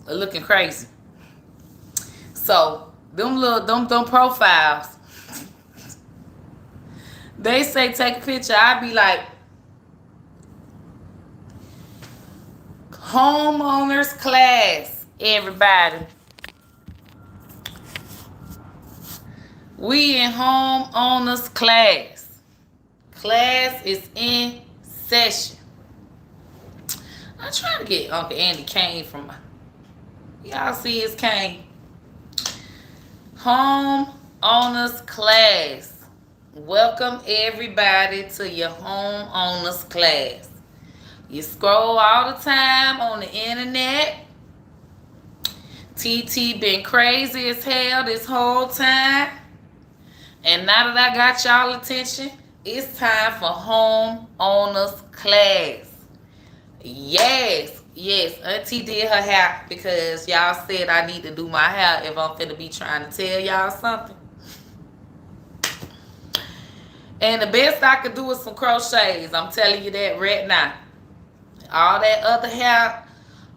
looking crazy. So them profiles, they say take a picture. I be like, homeowners class, everybody. We in homeowners class. Class is in session. I'm trying to get Uncle Andy Kane from y'all see his cane. Homeowners class. Welcome everybody to your homeowners class. You scroll all the time on the internet. TT been crazy as hell this whole time. And now that I got y'all attention, it's time for homeowners class. Yes, Auntie did her hair because y'all said I need to do my hair if I'm finna be trying to tell y'all something. And the best I could do is some crochets. I'm telling you that right now. All that other hair,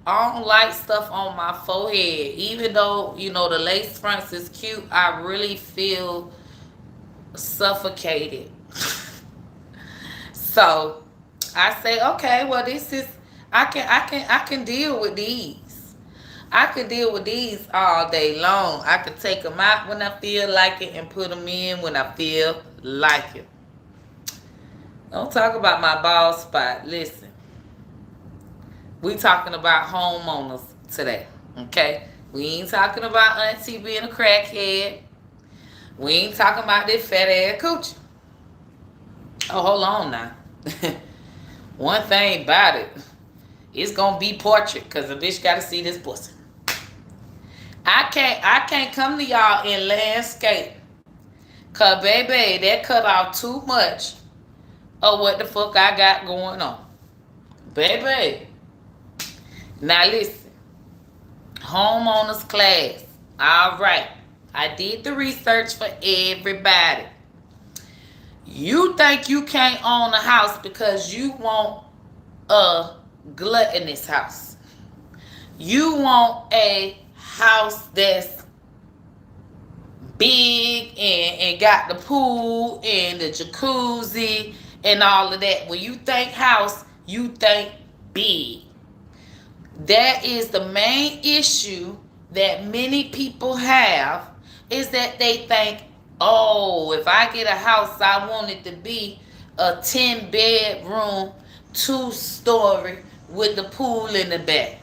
I don't like stuff on my forehead. Even though, the lace fronts is cute, I really feel suffocated. So I say, okay, well, this is I can deal with these. I can deal with these all day long. I can take them out when I feel like it and put them in when I feel like it. Don't talk about my bald spot. Listen, we talking about homeowners today, okay? We ain't talking about Auntie being a crackhead. We ain't talking about this fat ass coochie. Oh, hold on now. One thing about it, it's gonna be portrait because the bitch gotta see this pussy. I can't come to y'all in landscape. Cause baby, that cut off too much of what the fuck I got going on. Baby. Now listen. Homeowners class. Alright. I did the research for everybody. You think you can't own a house because you want a gluttonous house. You want a house that's big and got the pool and the jacuzzi and all of that. When you think house, you think big. That is the main issue that many people have, is that they think, oh, if I get a house, I want it to be a 10-bedroom, 2-story with the pool in the back.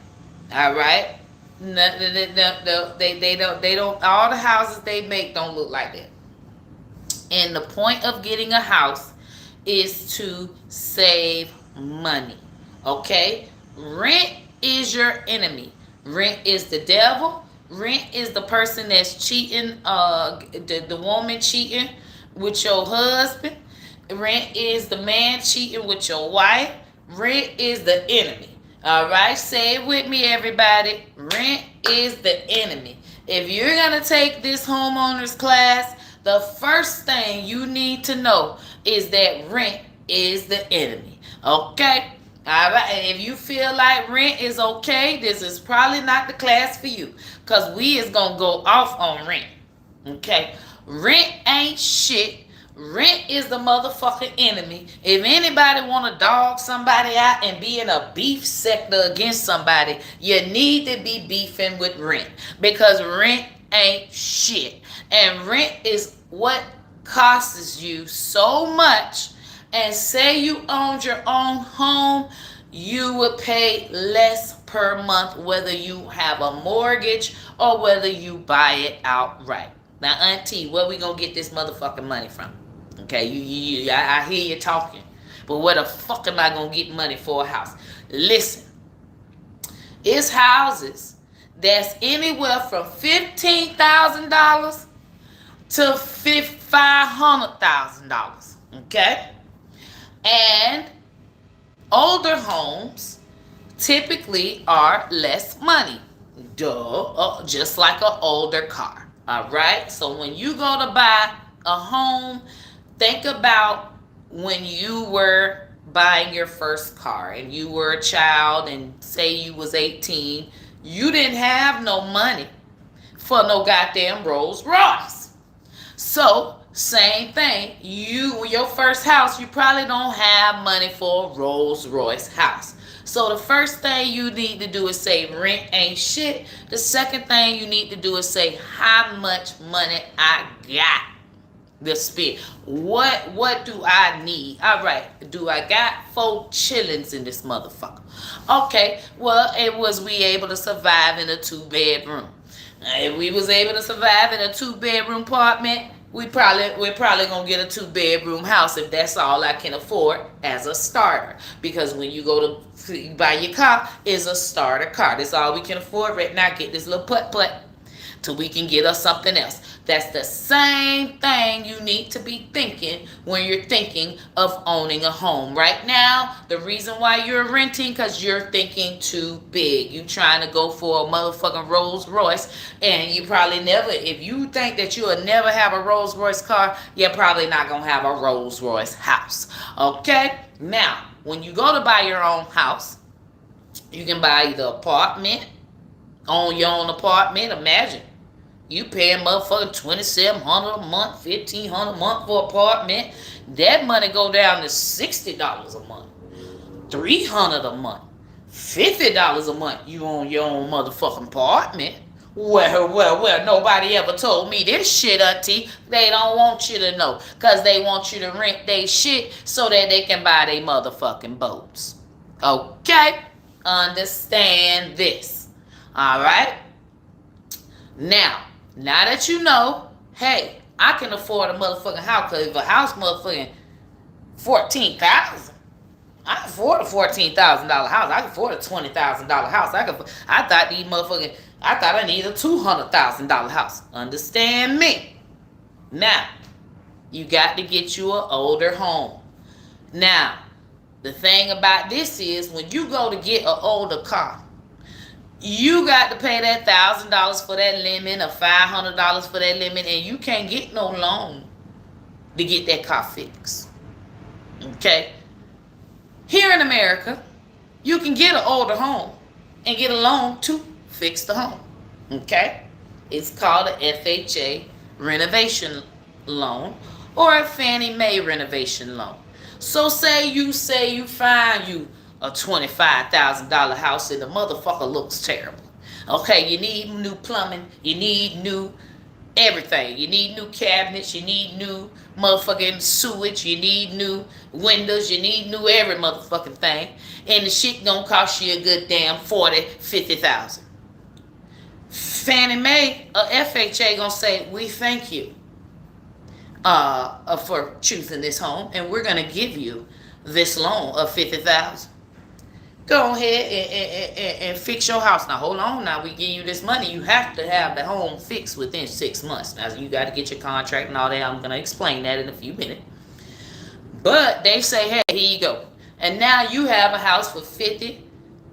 All right? No, they don't, all the houses they make don't look like that. And the point of getting a house is to save money. Okay? Rent is your enemy. Rent is the devil. Rent is the person that's cheating, the woman cheating with your husband. Rent is the man cheating with your wife. Rent is the enemy. All right, say it with me, everybody. Rent is the enemy. If you're going to take this homeowners class, the first thing you need to know is that rent is the enemy. Okay? All right, and if you feel like rent is okay, this is probably not the class for you, because we is going to go off on rent. Okay? Rent ain't shit. Rent is the motherfucking enemy. If anybody want to dog somebody out and be in a beef sector against somebody, you need to be beefing with rent, because rent ain't shit. And rent is what costs you so much. And say you owned your own home, you would pay less per month whether you have a mortgage or whether you buy it outright. Now, Auntie, where we gonna get this motherfucking money from? Okay, I hear you talking, but where the fuck am I gonna get money for a house? Listen, it's houses that's anywhere from $15,000 to $500,000. Okay, and older homes typically are less money. Duh, just like an older car. All right, so when you go to buy a home, think about when you were buying your first car and you were a child, and say you was 18, you didn't have no money for no goddamn Rolls Royce. So, same thing. Your first house, you probably don't have money for a Rolls Royce house. So the first thing you need to do is say rent ain't shit. The second thing you need to do is say how much money I got to spend. What do I need? All right, do I got 4 chillings in this motherfucker? Okay, well, we able to survive in a 2-bedroom. If we was able to survive in a 2-bedroom apartment, we're probably gonna get a 2-bedroom house if that's all I can afford as a starter. Because when you go to buy your car, it's a starter car. That's all we can afford right now. Get this little putt till we can get us something else. That's the same thing you need to be thinking when you're thinking of owning a home. Right now, the reason why you're renting, because you're thinking too big. You trying to go for a motherfucking Rolls Royce, and you probably never, if you think that you'll never have a Rolls Royce car, you're probably not going to have a Rolls Royce house. Okay? Now, when you go to buy your own house, you can buy either apartment, own your own apartment. Imagine you paying motherfucking $2,700 a month, $1,500 a month for apartment. That money go down to $60 a month, $300 a month, $50 a month. You own your own motherfucking apartment. Well, nobody ever told me this shit, auntie. They don't want you to know, because they want you to rent their shit so that they can buy their motherfucking boats. Okay? Understand this. All right? Now that you know, hey, I can afford a motherfucking house, because if a house motherfucking $14,000, I can afford a $14,000 house. I can afford a $20,000 house. I thought I needed a $200,000 house. Understand me? Now, you got to get you an older home. Now, the thing about this is, when you go to get an older car, you got to pay that $1,000 for that lemon or $500 for that lemon, and you can't get no loan to get that car fixed. Okay? Here in America, you can get an older home and get a loan to fix the home. Okay? It's called an FHA renovation loan or a Fannie Mae renovation loan. So say you find you a $25,000 house and the motherfucker looks terrible. Okay, you need new plumbing, you need new everything. You need new cabinets, you need new motherfucking sewage, you need new windows, you need new every motherfucking thing. And the shit gonna cost you a good damn $40,000-$50,000. Fannie Mae or FHA gonna say, we thank you for choosing this home, and we're gonna give you this loan of $50,000. Go ahead and fix your house. Now, hold on. Now, we give you this money. You have to have the home fixed within 6 months. Now, you got to get your contract and all that. I'm going to explain that in a few minutes. But they say, hey, here you go. And now you have a house for $50,000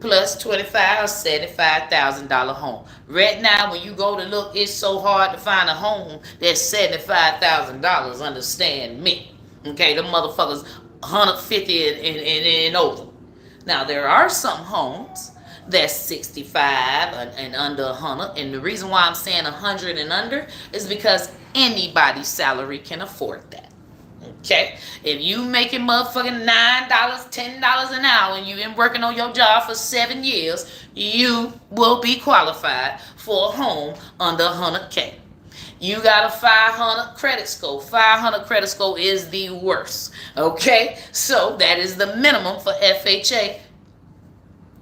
plus $25,000 or $75,000 home. Right now, when you go to look, it's so hard to find a home that's $75,000. Understand me. Okay, the motherfuckers $150,000 and over. Now, there are some homes that's 65 and under 100. And the reason why I'm saying 100 and under is because anybody's salary can afford that. Okay? If you making motherfucking $9, $10 an hour and you've been working on your job for 7 years, you will be qualified for a home under 100K. You got a 500 credit score. 500 credit score is the worst. Okay? So that is the minimum for FHA.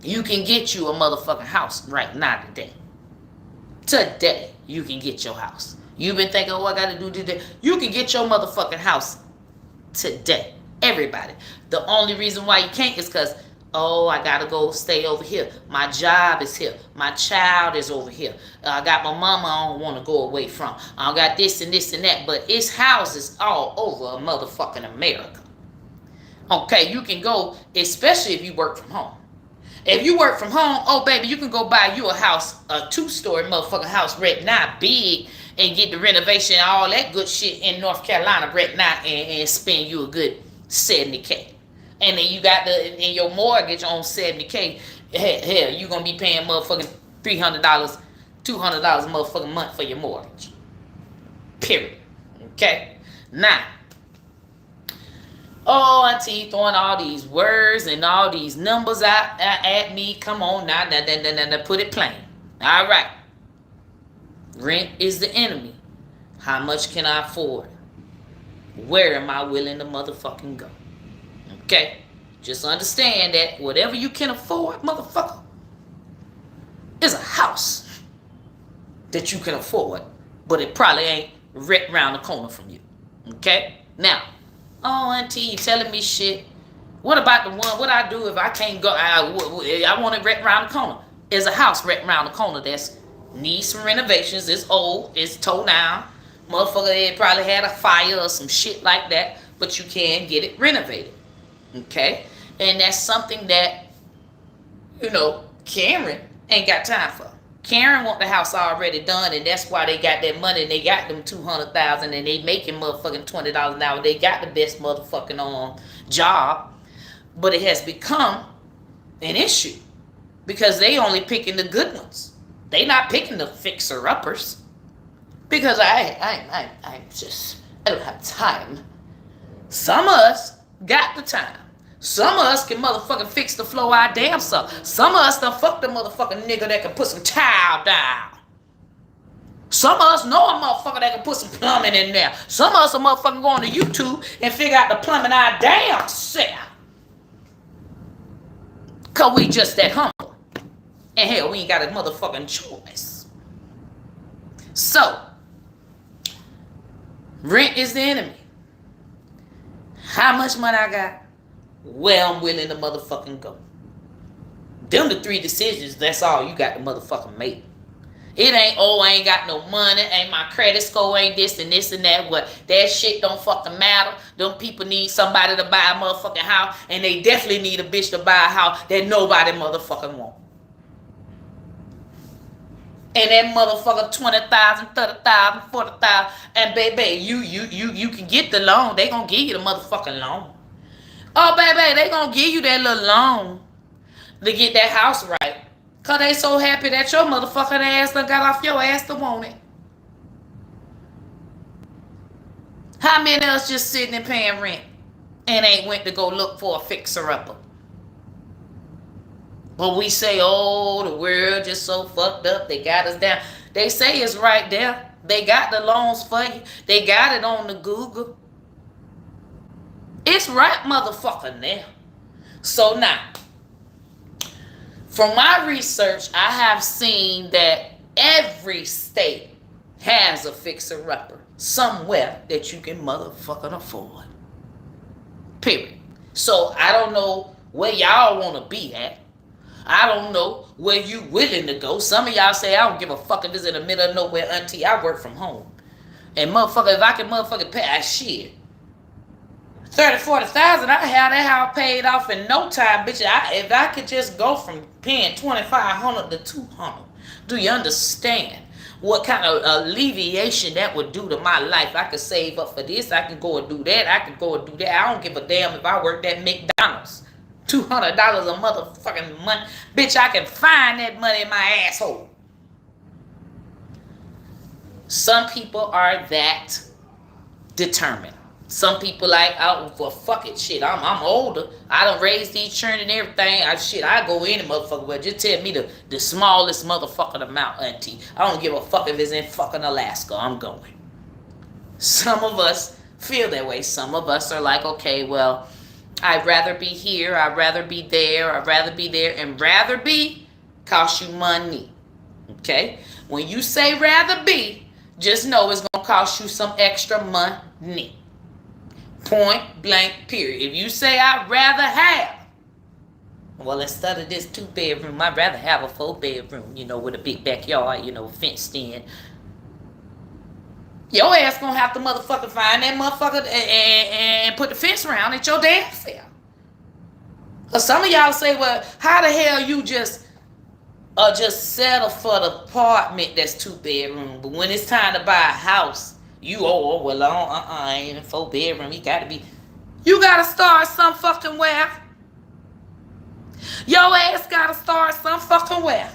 You can get you a motherfucking house right now today. Today, you can get your house. You've been thinking, oh, I got to do today. You can get your motherfucking house today. Everybody. The only reason why you can't is because, oh, I got to go stay over here. My job is here. My child is over here. I got my mama I don't want to go away from. I got this and this and that. But it's houses all over motherfucking America. Okay, you can go, especially if you work from home. If you work from home, oh, baby, you can go buy you a house, a 2-story motherfucking house right now, big, and get the renovation and all that good shit in North Carolina right now and spend you a good $70K. And then you got in your mortgage on $70K, hell, you're going to be paying motherfucking $300, $200 motherfucking month for your mortgage. Period. Okay? Now, oh, auntie throwing all these words and all these numbers out at me. Come on now, put it plain. All right. Rent is the enemy. How much can I afford? Where am I willing to motherfucking go? Okay? Just understand that whatever you can afford, motherfucker, is a house that you can afford, but it probably ain't right around the corner from you. Okay? Now, oh, auntie, you telling me shit. What about the one, what I do if I can't go, I want it right around the corner. There's a house right around the corner that's needs some renovations. It's old, it's tore down. Motherfucker, it probably had a fire or some shit like that, but you can get it renovated. Okay? And that's something that, Karen ain't got time for. Karen want the house already done, and that's why they got that money, and they got them $200,000, and they making motherfucking $20 an hour. They got the best motherfucking job, but it has become an issue because they only picking the good ones. They not picking the fixer-uppers because I don't have time. Some of us got the time. Some of us can motherfucking fix the floor our damn self. Some of us done fuck the motherfucking nigga that can put some tile down. Some of us know a motherfucker that can put some plumbing in there. Some of us are motherfucking going to YouTube and figure out the plumbing our damn self. Cause we just that humble. And hell, we ain't got a motherfucking choice. So, rent is the enemy. How much money I got? Where I'm willing to motherfucking go. Them the 3 decisions, that's all you got to motherfucking make. It ain't, I ain't got no money, ain't my credit score, ain't this and this and that. What? That shit don't fucking matter. Them people need somebody to buy a motherfucking house, and they definitely need a bitch to buy a house that nobody motherfucking want. And that motherfucker 20,000, 30,000, 40,000, and baby, you can get the loan. They gonna give you the motherfucking loan. Oh, baby, they gonna give you that little loan to get that house right. Cause they so happy that your motherfucking ass done got off your ass to want it. How many of us just sitting and paying rent and ain't went to go look for a fixer-upper? But we say, oh, the world just so fucked up. They got us down. They say it's right there. They got the loans for you. They got it on the Google. It's right motherfucker now. So now, from my research, I have seen that every state has a fixer-upper somewhere that you can motherfucking afford. Period. So I don't know where y'all want to be at. I don't know where you willing to go. Some of y'all say, I don't give a fuck if it's in the middle of nowhere, auntie. I work from home. And motherfucker, if I can motherfucking pay, shit. 30, 40,000, I have that house paid off in no time, bitch. If I could just go from paying $2,500 to $200, do you understand what kind of alleviation that would do to my life? I could save up for this. I can go and do that. I can go and do that. I don't give a damn if I work at McDonald's. $200 a motherfucking month, bitch. I can find that money in my asshole. Some people are that determined. Some people like, oh, well, fuck it, shit. I'm older. I done raised these children and everything. I go any motherfucker. Well, just tell me the smallest motherfucking amount, auntie. I don't give a fuck if it's in fucking Alaska. I'm going. Some of us feel that way. Some of us are like, okay, well, I'd rather be here. I'd rather be there. I'd rather be there. And rather be costs you money. Okay? When you say rather be, just know it's going to cost you some extra money. Point blank period. If you say I'd rather have, well, instead of this 2-bedroom, I'd rather have a 4-bedroom, with a big backyard, fenced in. Your ass gonna have to motherfucker find that motherfucker and put the fence around it your damn self. Cause some of y'all say, well, how the hell you just settle for the apartment that's 2-bedroom, but when it's time to buy a house, I ain't in 4-bedroom. You gotta start some fucking where. Your ass gotta start some fucking where.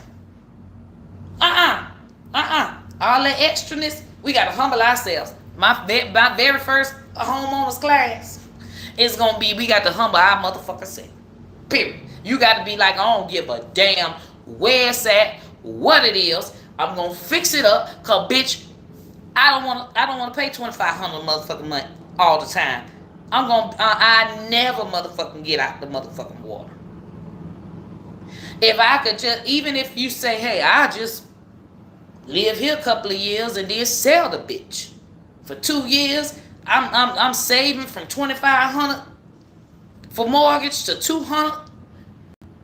All that extraness, we got to humble ourselves. My very first homeowners class is going to be, we got to humble our motherfucker self. Period. You got to be like, I don't give a damn where it's at, what it is. I'm going to fix it up, because, bitch, I don't want to pay $2,500 motherfucking money all the time. I never motherfucking get out the motherfucking water. If I could just, even if you say, hey, I just live here a couple of years and then sell the bitch for 2 years, I'm saving from $2,500 for mortgage to $200,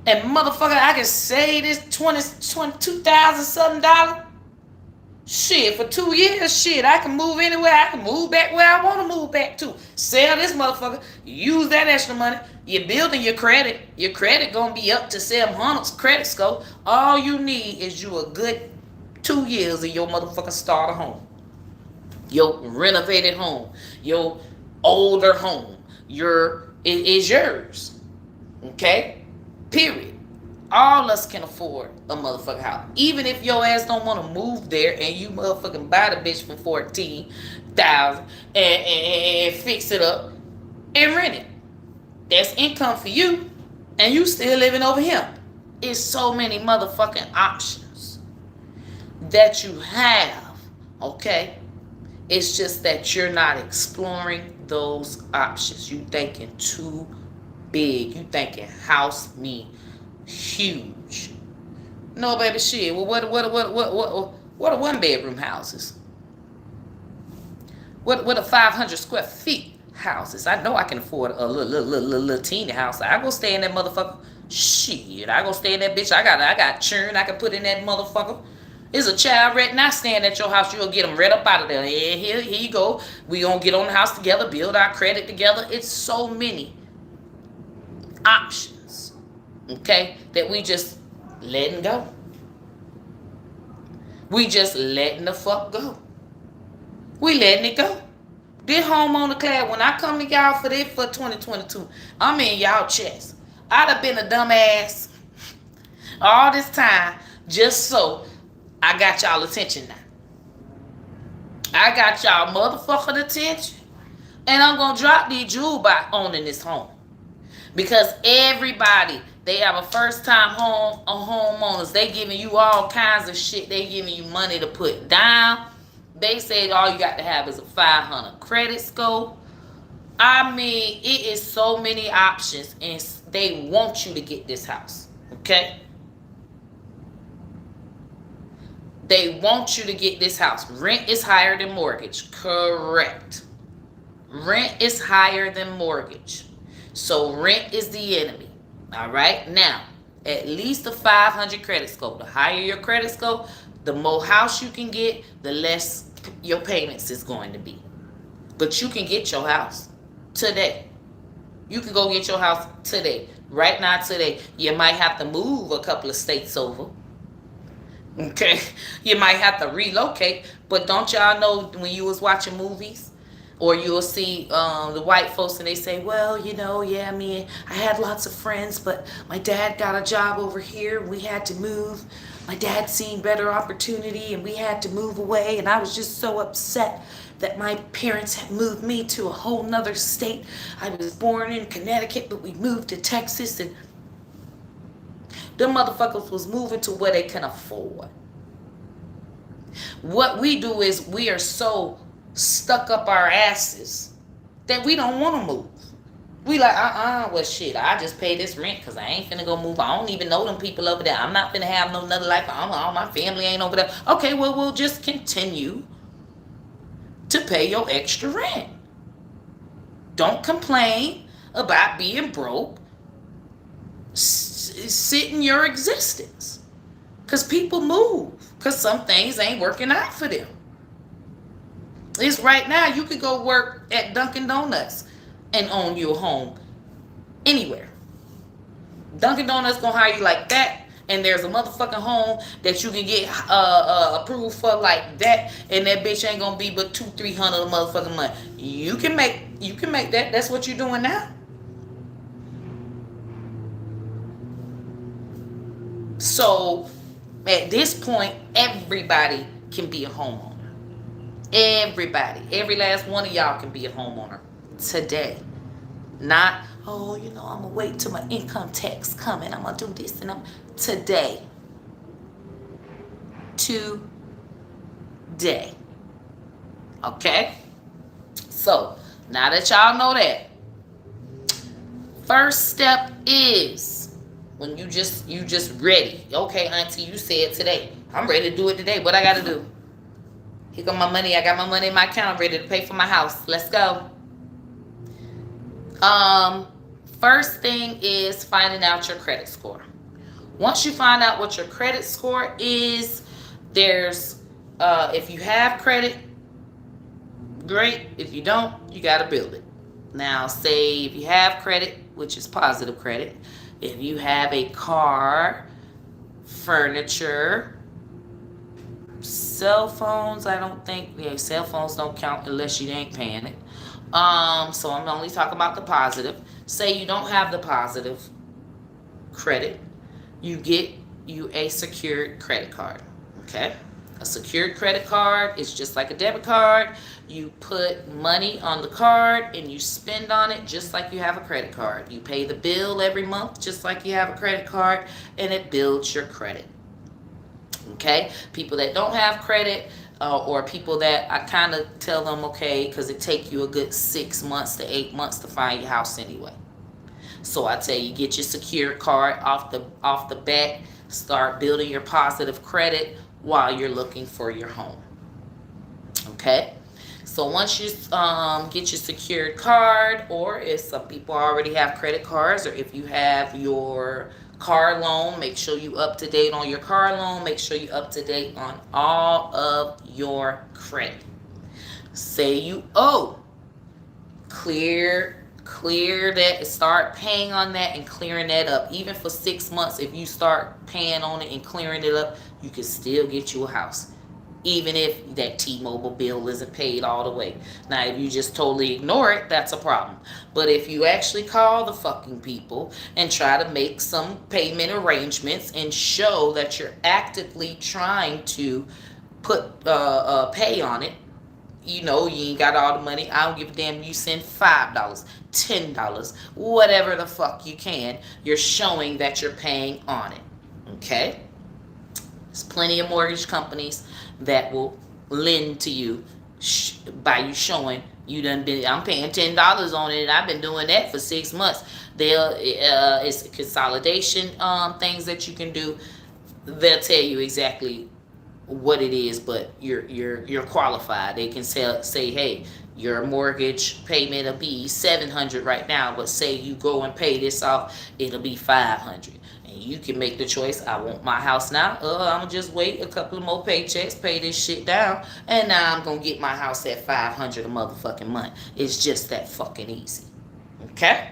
and motherfucker, I can save this $22,000 something. Shit, for 2 years, shit, I can move anywhere. I can move back where I want to move back to. Sell this motherfucker. Use that extra money. You're building your credit. Your credit gonna be up to 700's credit score. All you need is you a good 2 years of your motherfucking starter home, your renovated home, your older home. It is yours. Okay? Period. All us can afford a motherfucking house. Even if your ass don't want to move there and you motherfucking buy the bitch for $14,000 and fix it up and rent it. That's income for you, and you still living over here. It's so many motherfucking options that you have, okay? It's just that you're not exploring those options. You thinking too big. You thinking house me huge. No, baby, shit. Well, what are 1-bedroom houses? What are 500 square feet houses? I know I can afford a little teeny house. I go stay in that motherfucker. Shit, I go stay in that bitch. I got churn I can put in that motherfucker. There's a child right now staying at your house. You'll get them right up out of there. Here you go. We gonna get on the house together, build our credit together. It's so many options, okay, that we just letting go. We just letting the fuck go. We letting it go. This homeowner class, when I come to y'all for this for 2022, I'm in y'all chest. I'd have been a dumbass all this time just so I got y'all attention now. I got y'all motherfucking attention. And I'm going to drop these jewel by owning this home. Because everybody, they have a first-time homeowners. They giving you all kinds of shit. They giving you money to put down. They said all you got to have is a 500 credit score. I mean, it is so many options, and they want you to get this house, okay? They want you to get this house. Rent is higher than mortgage. Correct. Rent is higher than mortgage. So rent is the enemy. All right? Now, at least a 500 credit score. The higher your credit score, the more house you can get, the less your payments is going to be. But you can get your house today. You can go get your house today. Right now, today. You might have to move a couple of states over. Okay? You might have to relocate. But don't y'all know when you was watching movies, or you'll see the white folks and they say, well, you know, yeah, I mean, I had lots of friends, but my dad got a job over here. We had to move. My dad seen better opportunity and we had to move away. And I was just so upset that my parents had moved me to a whole nother state. I was born in Connecticut, but we moved to Texas. And them motherfuckers was moving to where they can afford. What we do is we are so stuck up our asses that we don't want to move. We like, well, shit, I just pay this rent because I ain't finna go move. I don't even know them people over there. I'm not finna have no another life. All my family ain't over there. Okay, well, we'll just continue to pay your extra rent. Don't complain about being broke. Sit in your existence. Because people move. Because some things ain't working out for them. It's right now, you could go work at Dunkin' Donuts and own your home anywhere. Dunkin' Donuts gonna hire you like that, and there's a motherfucking home that you can get approved for like that, and that bitch ain't gonna be but $200-300 a motherfucking month. You can make that. That's what you're doing now. So At this point, everybody can be a homeowner. Everybody, every last one of y'all can be a homeowner today. Not, oh, I'm gonna wait till my income tax come and I'm gonna do this and I'm today. Today. Okay? So now that y'all know that, first step is when you just ready. Okay, auntie, you said today. I'm ready to do it today. What I gotta do? Here go my money. I got my money in my account. I'm ready to pay for my house. Let's go. First thing is finding out your credit score. Once you find out what your credit score is, there's if you have credit, great. If you don't, you got to build it. Now, say if you have credit, which is positive credit, if you have a car, furniture, cell phones, I don't think, cell phones don't count unless you ain't paying it. So I'm only talking about the positive. Say you don't have the positive credit, you get you a secured credit card. Okay? A secured credit card is just like a debit card. You put money on the card and you spend on it just like you have a credit card. You pay the bill every month just like you have a credit card, and it builds your credit. Okay? People that don't have credit, or people that I kind of tell them, okay, because it take you a good 6 months to 8 months to find your house anyway. So I tell you, get your secured card off the bat. Start building your positive credit while you're looking for your home. Okay? So once you get your secured card, or if some people already have credit cards, or if you have your car loan, make sure you up to date on your car loan. Make sure you up to date on all of your credit. Say you owe, clear that, start paying on that and clearing that up. Even for 6 months, if you start paying on it and clearing it up, you can still get you a house, even if that T-Mobile bill isn't paid all the way. Now, if you just totally ignore it, that's a problem. But if you actually call the fucking people and try to make some payment arrangements and show that you're actively trying to put pay on it, you ain't got all the money. I don't give a damn. You send $5, $10, whatever the fuck you can. You're showing that you're paying on it. Okay? There's plenty of mortgage companies that will lend to you by you showing I'm paying $10 on it, and I've been doing that for 6 months. It's consolidation things that you can do. They'll tell you exactly what it is, but you're qualified. They can say, hey, your mortgage payment will be $700 right now, but say you go and pay this off, it'll be $500. And you can make the choice. I want my house now. I'm gonna just wait a couple of more paychecks, pay this shit down, and now I'm gonna get my house at $500 a motherfucking month. It's just that fucking easy. Okay?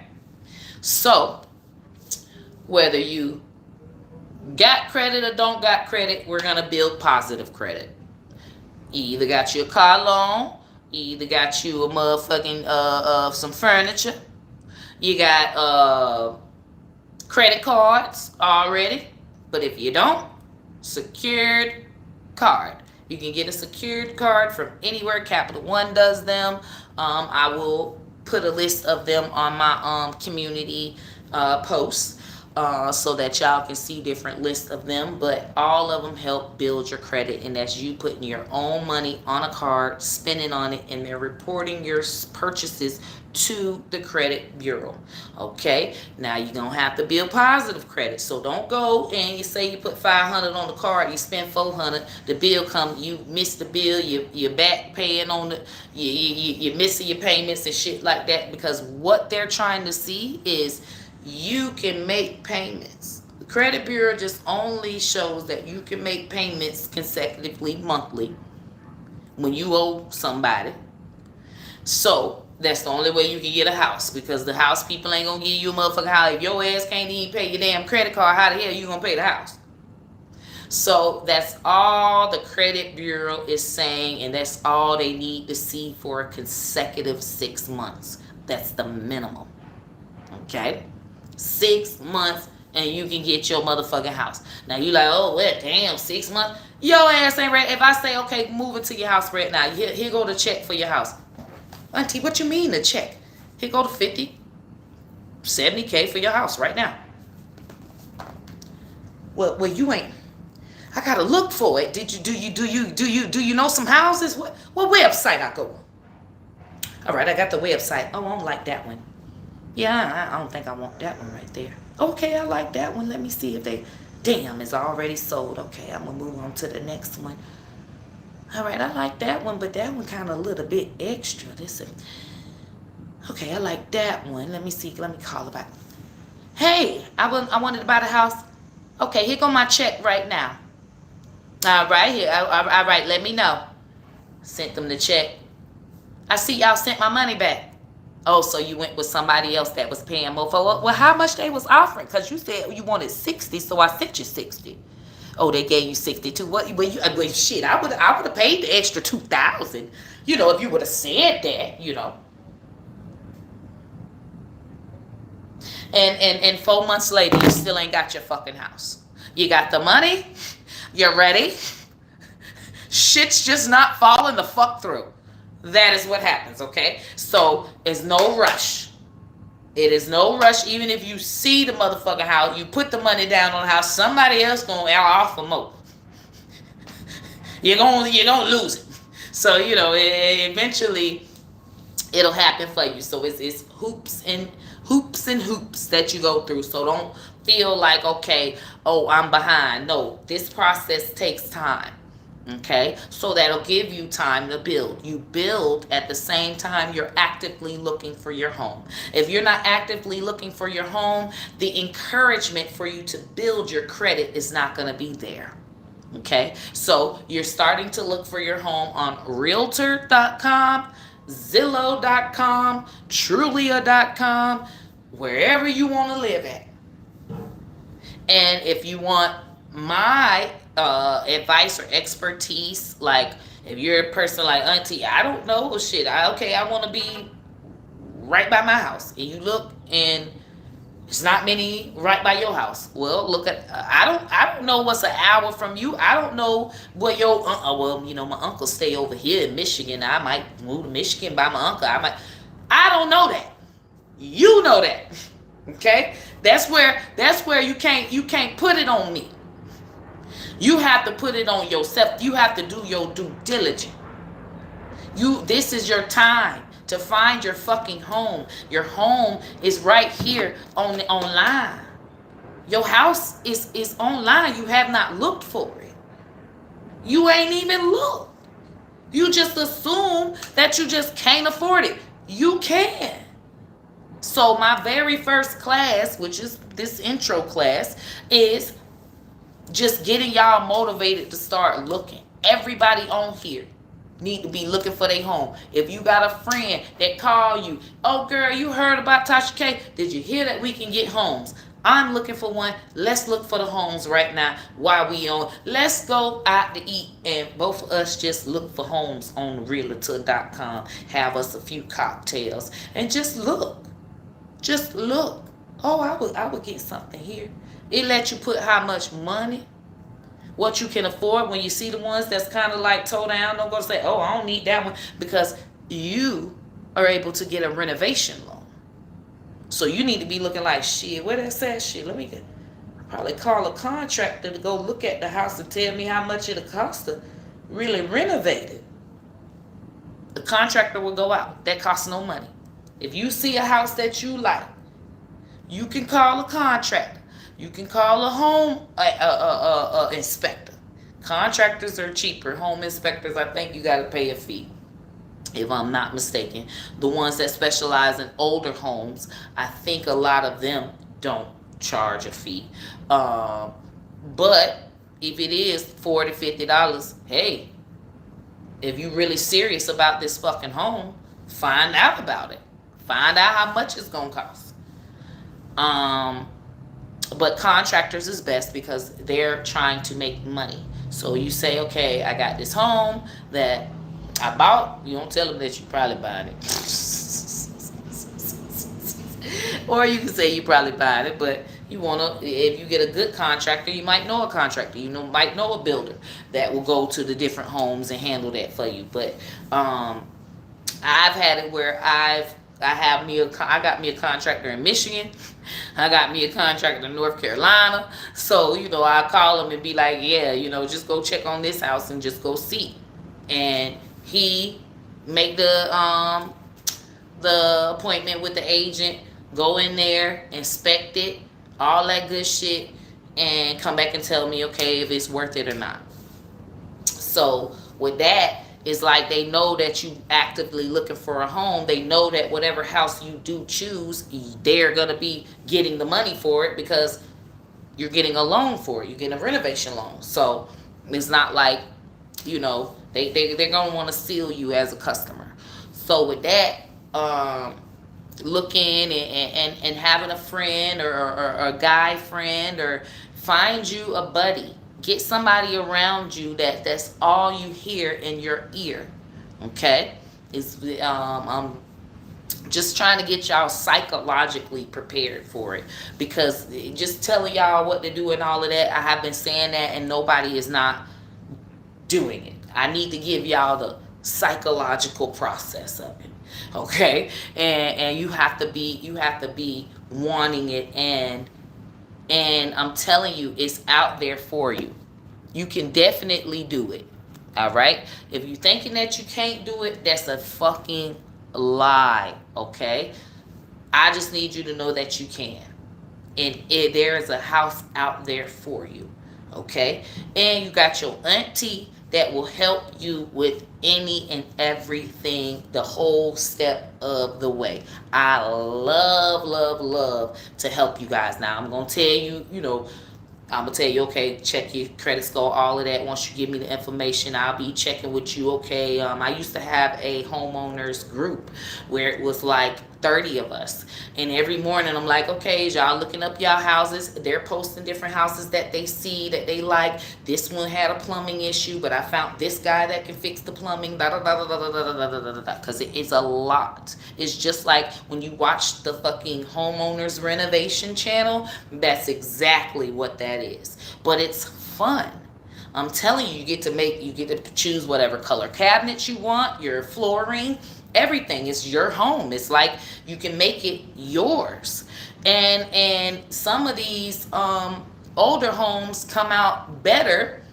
So whether you got credit or don't got credit, we're gonna build positive credit. You either got you a car loan, you either got you a motherfucking some furniture, you got credit cards already. But if you don't, secured card. You can get a secured card from anywhere. Capital One does them. I will put a list of them on my community posts. So that y'all can see different lists of them, but all of them help build your credit, and that's you putting your own money on a card, spending on it, and they're reporting your purchases to the credit bureau. Okay, now you're gonna have to build positive credit, so don't go and you say you put $500 on the card, you spend $400, the bill come, you miss the bill, you're back paying on the, you're missing your payments and shit like that, because what they're trying to see is you can make payments. The credit bureau just only shows that you can make payments consecutively monthly when you owe somebody. So that's the only way you can get a house, because the house people ain't gonna give you a motherfucking house. If your ass can't even pay your damn credit card, how the hell you gonna pay the house? So that's all the credit bureau is saying, and that's all they need to see for a consecutive 6 months. That's the minimum. Okay? 6 months and you can get your motherfucking house. Now you like, oh, well, damn, 6 months. Your ass ain't ready. If I say, okay, move into your house right now, here go the check for your house. Auntie, what you mean the check? Here go the 50, 70K for your house right now. Well, you ain't. I gotta look for it. Do you know some houses? What website I go on? All right, I got the website. Oh, I don't like that one. Yeah, I don't think I want that one right there. Okay, I like that one. Let me see if they... Damn, it's already sold. Okay, I'm going to move on to the next one. All right, I like that one, but that one kind of a little bit extra. Okay, I like that one. Let me see. Let me call it back. Hey, I wanted to buy the house. Okay, here go my check right now. All right, here. All right, let me know. Sent them the check. I see y'all sent my money back. Oh, so you went with somebody else that was paying more for it? Well, how much they was offering? Because you said you wanted 60, so I sent you 60. Oh, they gave you 62. Well, shit, I would have paid the extra 2,000. You know, if you would have said that, you know. And 4 months later, you still ain't got your fucking house. You got the money. You're ready. Shit's just not falling the fuck through. That is what happens, okay? So, it's no rush. It is no rush. Even if you see the motherfucking house, you put the money down on the house, somebody else gonna offer more. You're gonna lose it. So, you know, eventually, it'll happen for you. So, it's hoops and hoops that you go through. So, don't feel like, okay, oh, I'm behind. No, this process takes time. Okay, so that'll give you time to build. You build at the same time you're actively looking for your home. If you're not actively looking for your home, the encouragement for you to build your credit is not going to be there. Okay, so you're starting to look for your home on realtor.com, Zillow.com, Trulia.com, wherever you want to live at. And if you want my advice or expertise, like if you're a person like Auntie, I don't know shit. I want to be right by my house, and you look and it's not many right by your house. Well, look at I don't know what's an hour from you. I don't know what your well, you know, my uncle stay over here in Michigan. I might move to Michigan by my uncle. I don't know that. You know that. Okay? That's where you can't put it on me. You have to put it on yourself. You have to do your due diligence. This is your time to find your fucking home. Your home is right here online. Your house is online. You have not looked for it. You ain't even looked. You just assume that you just can't afford it. You can. So my very first class, which is this intro class, is just getting y'all motivated to start looking. Everybody on here need to be looking for their home. If you got a friend that call you, oh girl, you heard about Tasha K? Did you hear that we can get homes? I'm looking for one. Let's look for the homes right now while we on. Let's go out to eat and both of us just look for homes on realtor.com. Have us a few cocktails and just look. Just look. Oh, I would get something here. It lets you put how much money, what you can afford. When you see the ones that's kind of like toe down, don't go say, oh, I don't need that one, because you are able to get a renovation loan. So you need to be looking like, shit, where that says shit? Let me probably call a contractor to go look at the house and tell me how much it'll cost to really renovate it. The contractor will go out. That costs no money. If you see a house that you like, you can call a contractor. You can call a home inspector. Contractors are cheaper. Home inspectors, I think you got to pay a fee, if I'm not mistaken. The ones that specialize in older homes, I think a lot of them don't charge a fee. But if it is $40, $50, hey, if you're really serious about this fucking home, find out about it. Find out how much it's going to cost. But contractors is best because they're trying to make money. So you say, okay, I got this home that I bought. You don't tell them that you probably buying it. Or you can say you probably buying it, but if you get a good contractor, you might know a contractor, might know a builder that will go to the different homes and handle that for you. But I've had it where I got me a contractor in Michigan. I got me a contractor in North Carolina. So, I call him and be like, yeah, just go check on this house and just go see. And he make the appointment with the agent, go in there, inspect it, all that good shit, and come back and tell me, okay, if it's worth it or not. So with that, it's like they know that you actively looking for a home. They know that whatever house you do choose, they're going to be getting the money for it because you're getting a loan for it. You're getting a renovation loan. So it's not like, they're going to want to seal you as a customer. So with that, looking and having a friend or a guy friend, or find you a buddy. Get somebody around you that's all you hear in your ear. Okay? I'm just trying to get y'all psychologically prepared for it, because just telling y'all what to do and all of that, I have been saying that and nobody is not doing it. I need to give y'all the psychological process of it. Okay? And you have to be wanting it, and I'm telling you, it's out there for you. You can definitely do it. All right? If you're thinking that you can't do it, that's a fucking lie. Okay? I just need you to know that you can. And there is a house out there for you. Okay? And you got your auntie that will help you with any and everything the whole step of the way. I love to help you guys. Now, I'm going to tell you, I'm going to tell you, okay, check your credit score, all of that. Once you give me the information, I'll be checking with you, okay? I used to have a homeowners group where it was like 30 of us. And every morning I'm like, okay, y'all looking up y'all houses. They're posting different houses that they see, that they like. This one had a plumbing issue, but I found this guy that can fix the plumbing, because it is a lot. It's just like when you watch the fucking Homeowners Renovation channel, that's exactly what that is. But it's fun. I'm telling you, you get to choose whatever color cabinets you want, your flooring, everything. Is your home. It's like you can make it yours. And some of these older homes come out better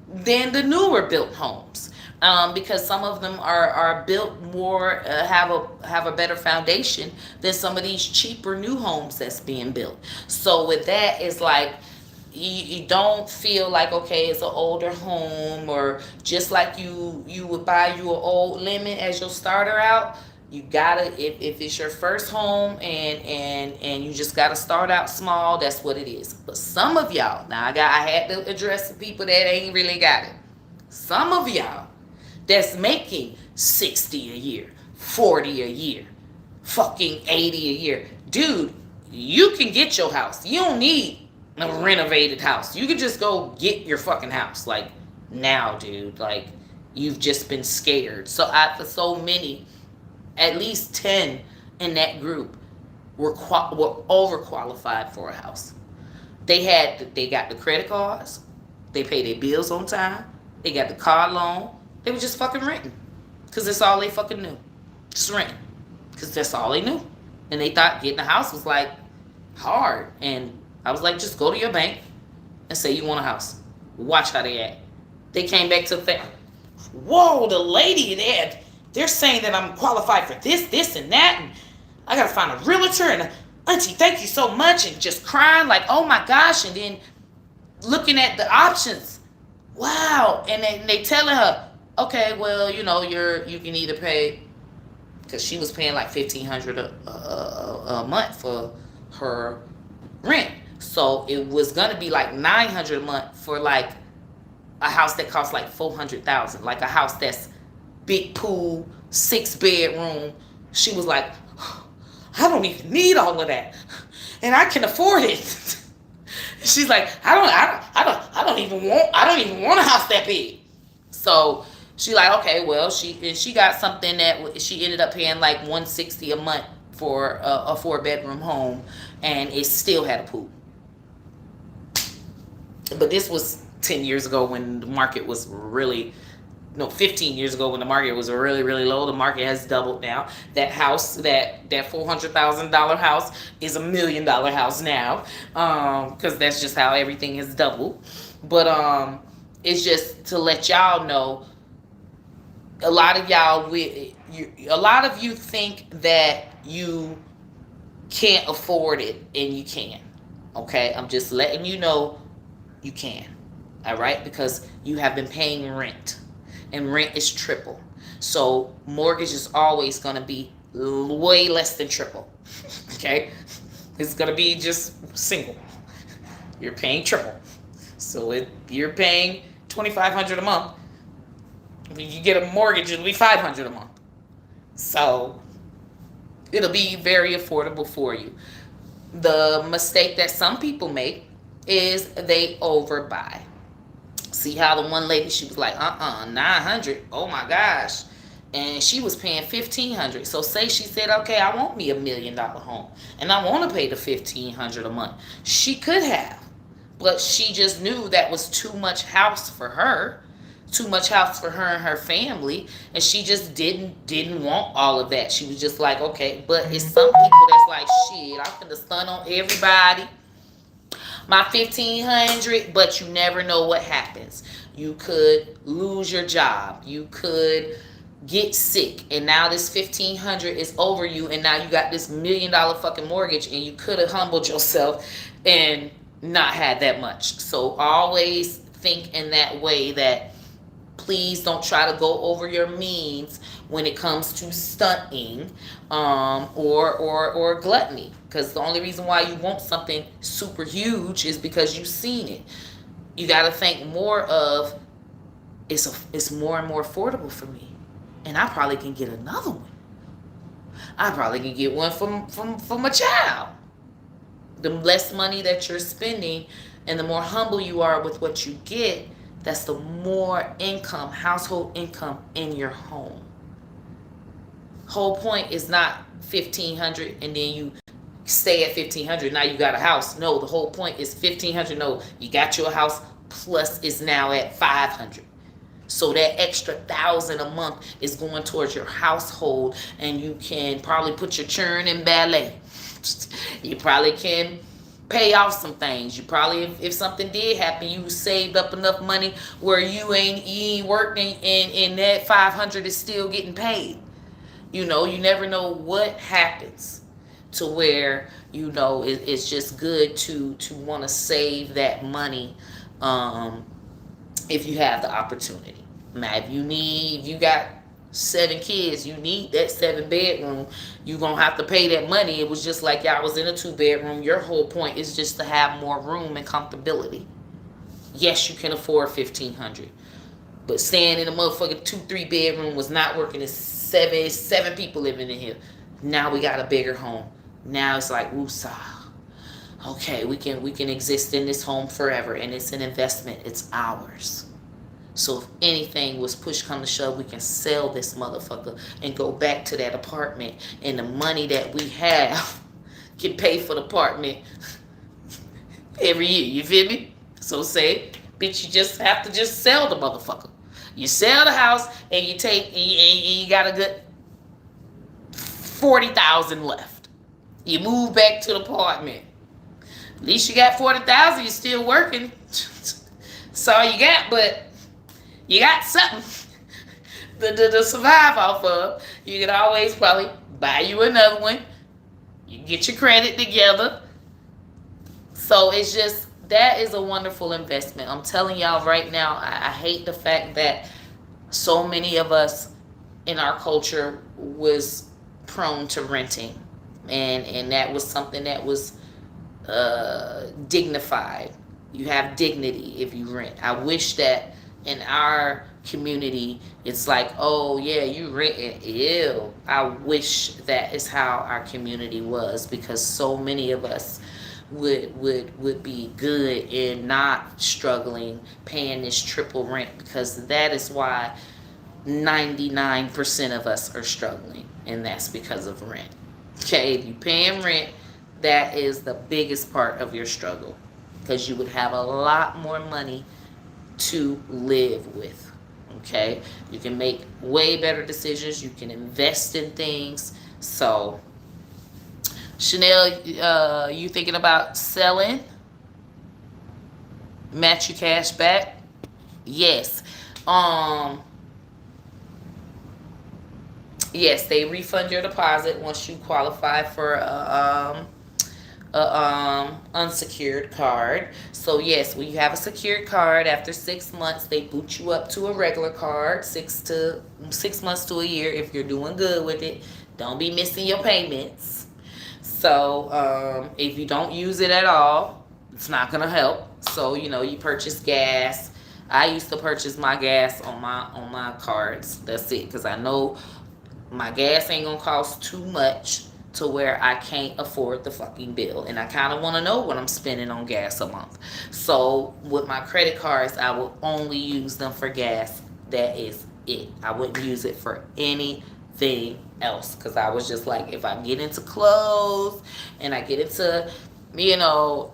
than the newer built homes, because some of them are built more, have a better foundation than some of these cheaper new homes that's being built. So with that, it's like you don't feel like, okay, it's an older home, or just like you would buy you an old lemon as your starter out. You gotta, if it's your first home and you just gotta start out small, that's what it is. But some of y'all, now I had to address the people that ain't really got it. Some of y'all that's making 60 a year, 40 a year, fucking 80 a year. Dude, you can get your house. You don't need a renovated house. You can just go get your fucking house. Like, now, dude. Like, you've just been scared. So so many, at least 10 in that group were overqualified for a house. They got the credit cards. They paid their bills on time. They got the car loan. They were just fucking renting, because that's all they fucking knew. Just renting, because that's all they knew. And they thought getting a house was like hard. And I was like, just go to your bank and say you want a house. Watch how they act. They came back to the thing. Whoa, the lady they're saying that I'm qualified for this, and that, and I gotta find a realtor, and auntie, thank you so much, and just crying like, oh my gosh, and then looking at the options. Wow. And then they telling her, okay, well, you can either pay, because she was paying like $1,500 a month for her rent. So it was gonna be like $900 a month for like a house that costs like $400,000, like a house that's big pool, 6 bedroom. She was like, I don't even need all of that, and I can afford it. She's like, I don't even want a house that big. So she like, okay, well, she got something that she ended up paying like $160 a month for a 4-bedroom home, and it still had a pool. But this was 10 years ago when the market was really, no, 15 years ago when the market was really, really low. The market has doubled now. That house, that $400,000 house is $1 million house now, because that's just how everything has doubled. But it's just to let y'all know, a lot of y'all, a lot of you think that you can't afford it, and you can. Okay, I'm just letting you know you can. All right, because you have been paying rent, and rent is triple. So mortgage is always going to be way less than triple. Okay, it's going to be just single. You're paying triple. So if you're paying $2,500 a month, if you get a mortgage, it'll be $500 a month. So it'll be very affordable for you. The mistake that some people make is they overbuy. See how the one lady, she was like, 900, oh my gosh, and she was paying 1,500. So say she said, okay, I want me $1 million home, and I want to pay the 1,500 a month. She could have, but she just knew that was too much house for her, and her family, and she just didn't want all of that. She was just like, okay. But it's some people that's like, shit, I'm gonna stun on everybody, my 1,500, but you never know what happens. You could lose your job, you could get sick, and now this 1,500 is over you, and now you got this $1 million fucking mortgage, and you could have humbled yourself and not had that much. So always think in that way, that please don't try to go over your means when it comes to stunting, or gluttony. Because the only reason why you want something super huge is because you've seen it. You got to think more of, it's more and more affordable for me, and I probably can get another one. I probably can get one from a child. The less money that you're spending, and the more humble you are with what you get, that's the more income, household income in your home. Whole point is not 1,500 and then you stay at 1,500. Now you got a house. No, the whole point is 1,500. No, you got your house plus is now at 500. So that extra 1,000 a month is going towards your household, and you can probably put your churn in ballet. You probably can pay off some things. You probably, if something did happen, you saved up enough money where you ain't working, and that 500 is still getting paid. You never know what happens, to where it's just good to want to save that money, if you have the opportunity. Now, if you got 7 kids, you need that 7-bedroom, you're gonna have to pay that money. It was just like y'all was in a 2-bedroom. Your whole point is just to have more room and comfortability. Yes, you can afford 1,500, but staying in a motherfucking 2-3 bedroom was not working. It's seven people living in here. Now we got a bigger home. Now it's like, woosah. Okay, we can exist in this home forever, and it's an investment. It's ours. So if anything was push come to shove, we can sell this motherfucker and go back to that apartment, and the money that we have can pay for the apartment every year. You feel me? So say, bitch, you just have to just sell the motherfucker. You sell the house, and you got a good 40,000 left. You move back to the apartment. At least you got 40,000. You're still working. That's all you got, but you got something to survive off of. You can always probably buy you another one. You get your credit together. So it's just, that is a wonderful investment. I'm telling y'all right now, I hate the fact that so many of us in our culture was prone to renting. And that was something that was dignified. You have dignity if you rent. I wish that in our community, it's like, oh yeah, you renting, ew. I wish that is how our community was, because so many of us would be good in not struggling paying this triple rent, because that is why 99% of us are struggling, and that's because of rent. Okay, if you paying rent, that is the biggest part of your struggle. because you would have a lot more money to live with. Okay, you can make way better decisions. You can invest in things. So, Chanel, you thinking about selling? Match your cash back? Yes. Um, yes, they refund your deposit once you qualify for a unsecured card. So yes, when you have a secured card, after 6 months, they boot you up to a regular card. 6 months to a year if you're doing good with it. Don't be missing your payments. So if you don't use it at all, it's not gonna help. So you purchase gas. I used to purchase my gas on my cards. That's it, because I know my gas ain't gonna cost too much to where I can't afford the fucking bill. And I kind of want to know what I'm spending on gas a month. So with my credit cards, I will only use them for gas. That is it. I wouldn't use it for anything else, because I was just like, if I get into clothes and I get into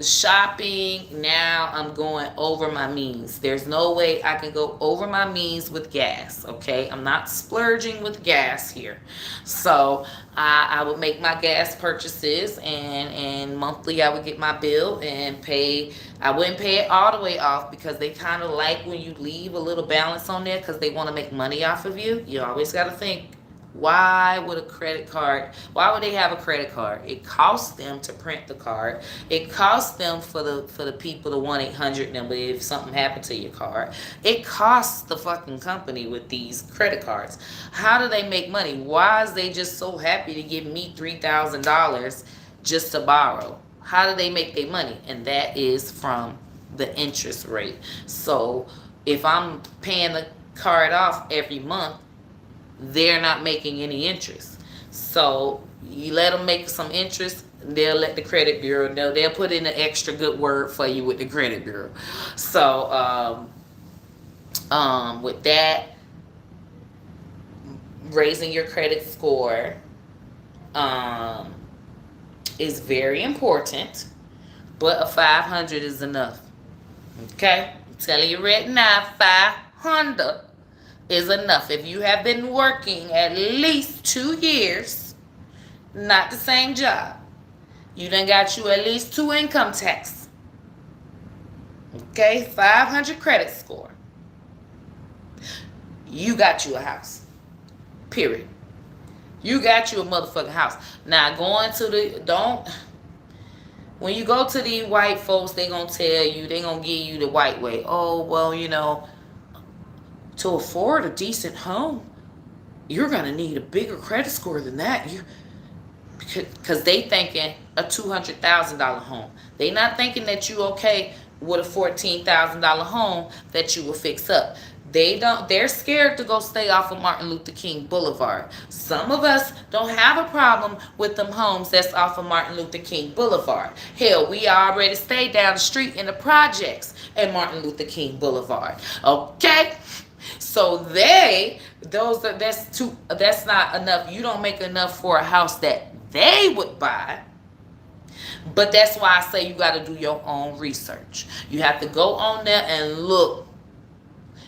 shopping, now I'm going over my means. There's no way I can go over my means with gas, okay? I'm not splurging with gas here. So I would make my gas purchases, and monthly I would get my bill and pay. I wouldn't pay it all the way off, because they kind of like when you leave a little balance on there, because they want to make money off of you. You always got to think, why would they have a credit card? It costs them to print the card. It costs them for the people, the 1-800 number, if something happened to your card. It costs the fucking company with these credit cards. How do they make money? Why is they just so happy to give me $3,000 just to borrow? How do they make their money? And that is from the interest rate. So if I'm paying the card off every month, they're not making any interest. So you let them make some interest, they'll let the credit bureau know. They'll put in an extra good word for you with the credit bureau. So with that, raising your credit score is very important, but a 500 is enough. Okay, I'm telling you right now, 500 is enough. If you have been working at least 2 years, not the same job, you done got you at least 2 income tax. Okay, 500 credit score. You got you a house. Period. You got you a motherfucking house. Now when you go to these white folks, they gonna tell you, they gonna give you the white way. Oh, well, to afford a decent home, you're going to need a bigger credit score than that. Because they thinking a $200,000 home. They not thinking that you okay with a $14,000 home that you will fix up. They're scared to go stay off of Martin Luther King Boulevard. Some of us don't have a problem with them homes that's off of Martin Luther King Boulevard. Hell, we already stay down the street in the projects at Martin Luther King Boulevard. Okay? So that's not enough. You don't make enough for a house that they would buy. But that's why I say you got to do your own research. You have to go on there and look.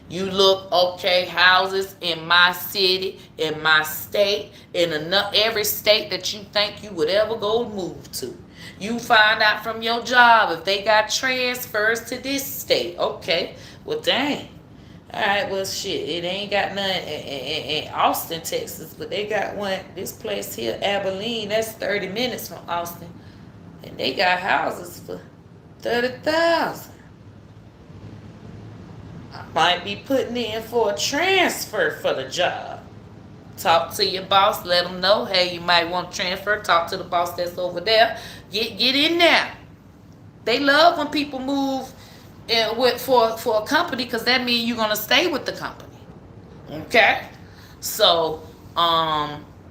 You look, okay, houses in my city, in my state, in every state that you think you would ever go move to. You find out from your job if they got transfers to this state. Okay, well, dang. All right, well, shit, it ain't got none in Austin, Texas, but they got one, this place here, Abilene, that's 30 minutes from Austin, and they got houses for $30,000. I might be putting in for a transfer for the job. Talk to your boss, let them know, hey, you might want to transfer. Talk to the boss that's over there. Get in there. They love when people move for a company, because that means you're going to stay with the company. Okay? So,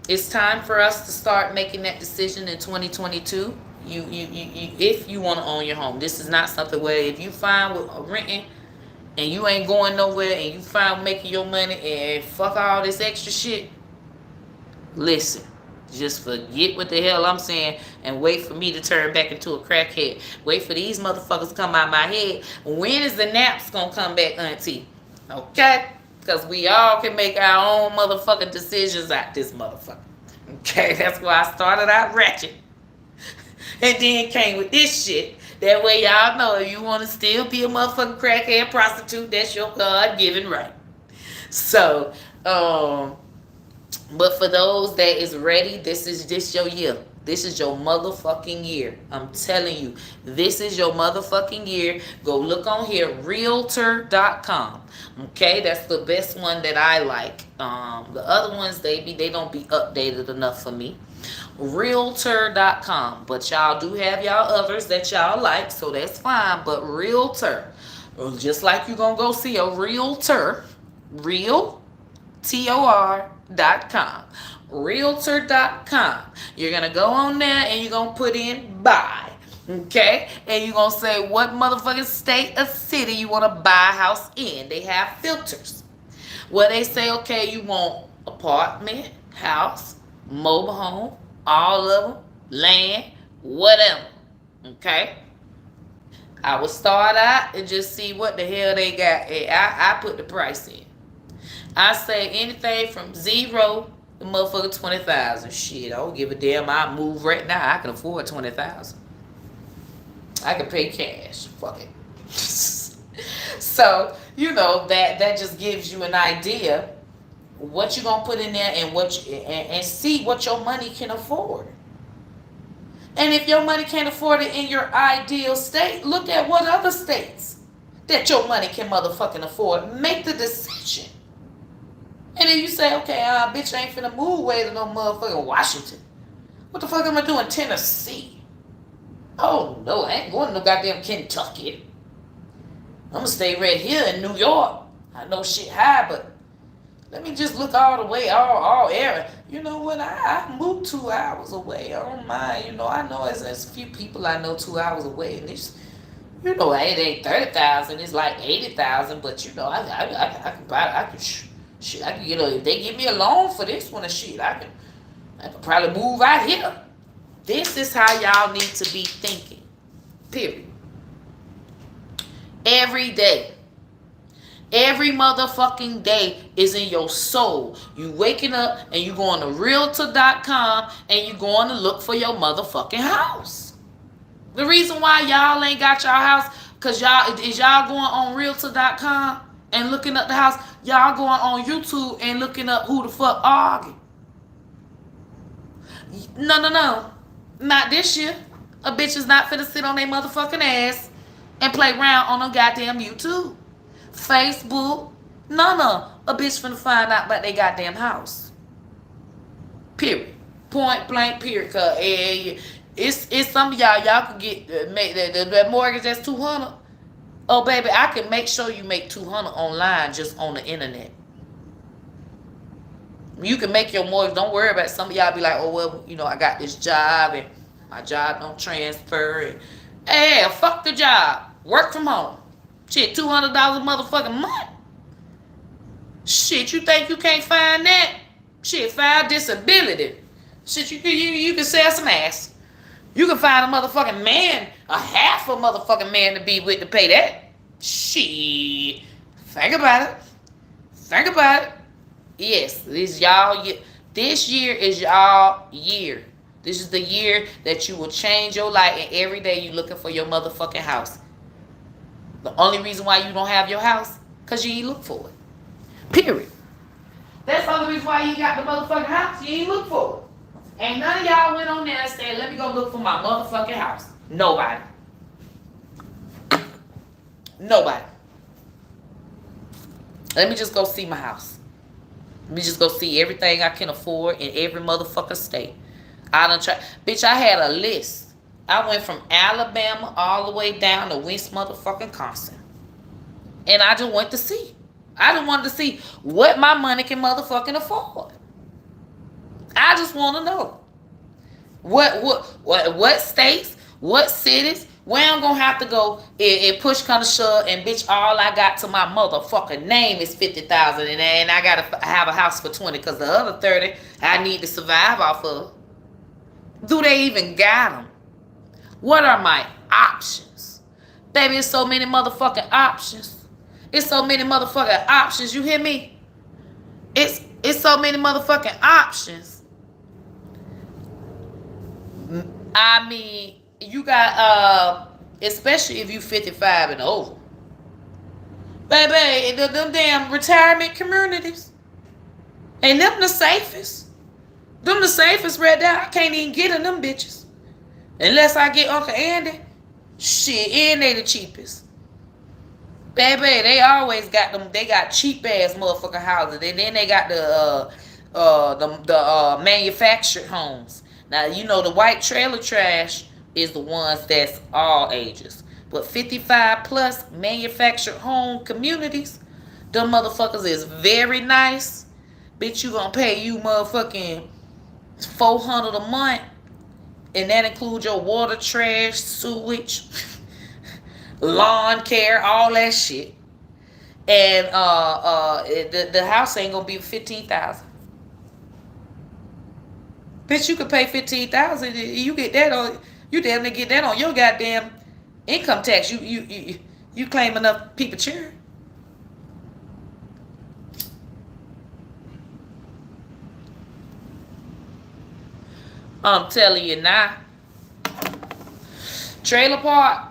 it's time for us to start making that decision in 2022. You if you want to own your home. This is not something where if you find with renting and you ain't going nowhere and you find making your money and fuck all this extra shit. Listen, Just forget what the hell I'm saying and wait for me to turn back into a crackhead. Wait for these motherfuckers to come out my head. When is the naps gonna come back, auntie? Okay? Because we all can make our own motherfucking decisions out this motherfucker. Okay? That's why I started out ratchet. And then came with this shit. That way y'all know if you want to still be a motherfucking crackhead prostitute, that's your God-given right. So, but for those that is ready, this your year. This is your motherfucking year. I'm telling you, this is your motherfucking year. Go look on here, realtor.com. Okay, that's the best one that I like. The other ones they don't be updated enough for me. Realtor.com. But y'all do have y'all others that y'all like, so that's fine. But Realtor, just like you're gonna go see a realtor, realtor.com. Realtor.com. You're gonna go on there and you're gonna put in buy. Okay? And you're gonna say what motherfucking state or city you wanna buy a house in. They have filters. Where they say, okay, you want apartment, house, mobile home, all of them, land, whatever. Okay? I would start out and just see what the hell they got. I put the price in. I say anything from 0 to motherfucker 20,000. Shit, I don't give a damn. I move right now. I can afford 20,000. I can pay cash. Fuck it. So, you know, that just gives you an idea what you gonna put in there and and see what your money can afford. And if your money can't afford it in your ideal state, look at what other states that your money can motherfucking afford. Make the decision. And then you say, okay, bitch, I ain't finna move away to no motherfucking Washington. What the fuck am I doing? Tennessee? Oh, no, I ain't going to no goddamn Kentucky. I'm gonna stay right here in New York. I know shit high, but let me just look all the way, all area. You know what? I moved 2 hours away. I don't mind. You know, I know there's a few people I know 2 hours away, and it's, you know, it ain't 30,000. It's like 80,000. But you know, I can buy. I can get if they give me a loan for this one and shit, I can probably move out here. This is how y'all need to be thinking. Period. Every day. Every motherfucking day is in your soul. You waking up and you going to realtor.com and you going to look for your motherfucking house. The reason why y'all ain't got your house, because y'all going on realtor.com and looking up the house. Y'all going on YouTube and looking up who the fuck arguing. No. Not this year. A bitch is not finna sit on their motherfucking ass and play around on no goddamn YouTube, Facebook. No. A bitch finna find out about their goddamn house. Period. Point blank. Period. Cause it's some of y'all could get make that mortgage that's $200. Oh baby, I can make sure you make $200 online just on the internet. You can make your mortgage. Don't worry about it. Some of y'all be like, oh well, you know, I got this job and my job don't transfer. And hey, fuck the job. Work from home. Shit, $200 a motherfucking month. Shit, you think you can't find that? Shit, file disability. Shit, you can sell some ass. You can find a motherfucking man, a half a motherfucking man to be with to pay that. Shit. Think about it. Yes, this year is y'all year. This is the year that you will change your life, and every day you looking for your motherfucking house. The only reason why you don't have your house, because you ain't look for it. Period. That's the only reason why you got the motherfucking house. You ain't look for it. Ain't none of y'all went on there and said, let me go look for my motherfucking house. Nobody. Let me just go see my house. Let me just go see everything I can afford in every motherfucking state. I done try. Bitch, I had a list. I went from Alabama all the way down to West motherfucking Wisconsin. And I just went to see. I just wanted to see what my money can motherfucking afford. I just want to know what states, what cities, Where I'm gonna have to go and push kind of shove and bitch, all I got to my motherfucking name is 50,000, and I gotta have a house for 20 because the other 30 I need to survive off of. Do they even got them? What are my options? Baby, it's so many motherfucking options. It's so many motherfucking options. You hear me? It's so many motherfucking options. I mean, you got especially if you 55 and over. Baby, them damn retirement communities. Ain't them the safest. Them the safest right there. I can't even get in them bitches. Unless I get Uncle Andy. Shit, and they the cheapest. Baby, they always got them. They got cheap ass motherfucking houses. And then they got the manufactured homes. Now, you know, the white trailer trash is the ones that's all ages. But 55 plus manufactured home communities, them motherfuckers is very nice. Bitch, you gonna pay you motherfucking $400 a month. And that includes your water, trash, sewage, lawn care, all that shit. And the house ain't gonna be 15,000. Bitch, you could pay 15,000. You get that on. You damn near get that on your goddamn income tax. You claim enough people cheering. I'm telling you now. Trailer park,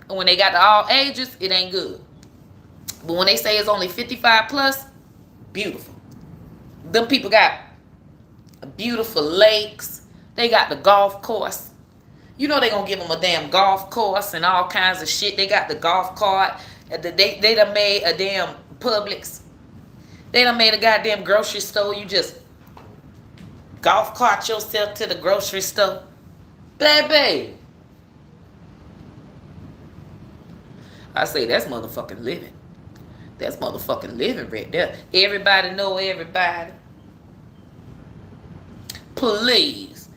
when they got to all ages, it ain't good. But when they say it's only 55 plus, beautiful. Them people got beautiful lakes. They got the golf course. You know they gonna give them a damn golf course and all kinds of shit. They got the golf cart. They done made a damn Publix. They done made a goddamn grocery store. You just golf cart yourself to the grocery store. Baby. I say that's motherfucking living. That's motherfucking living right there. Everybody know everybody. Please.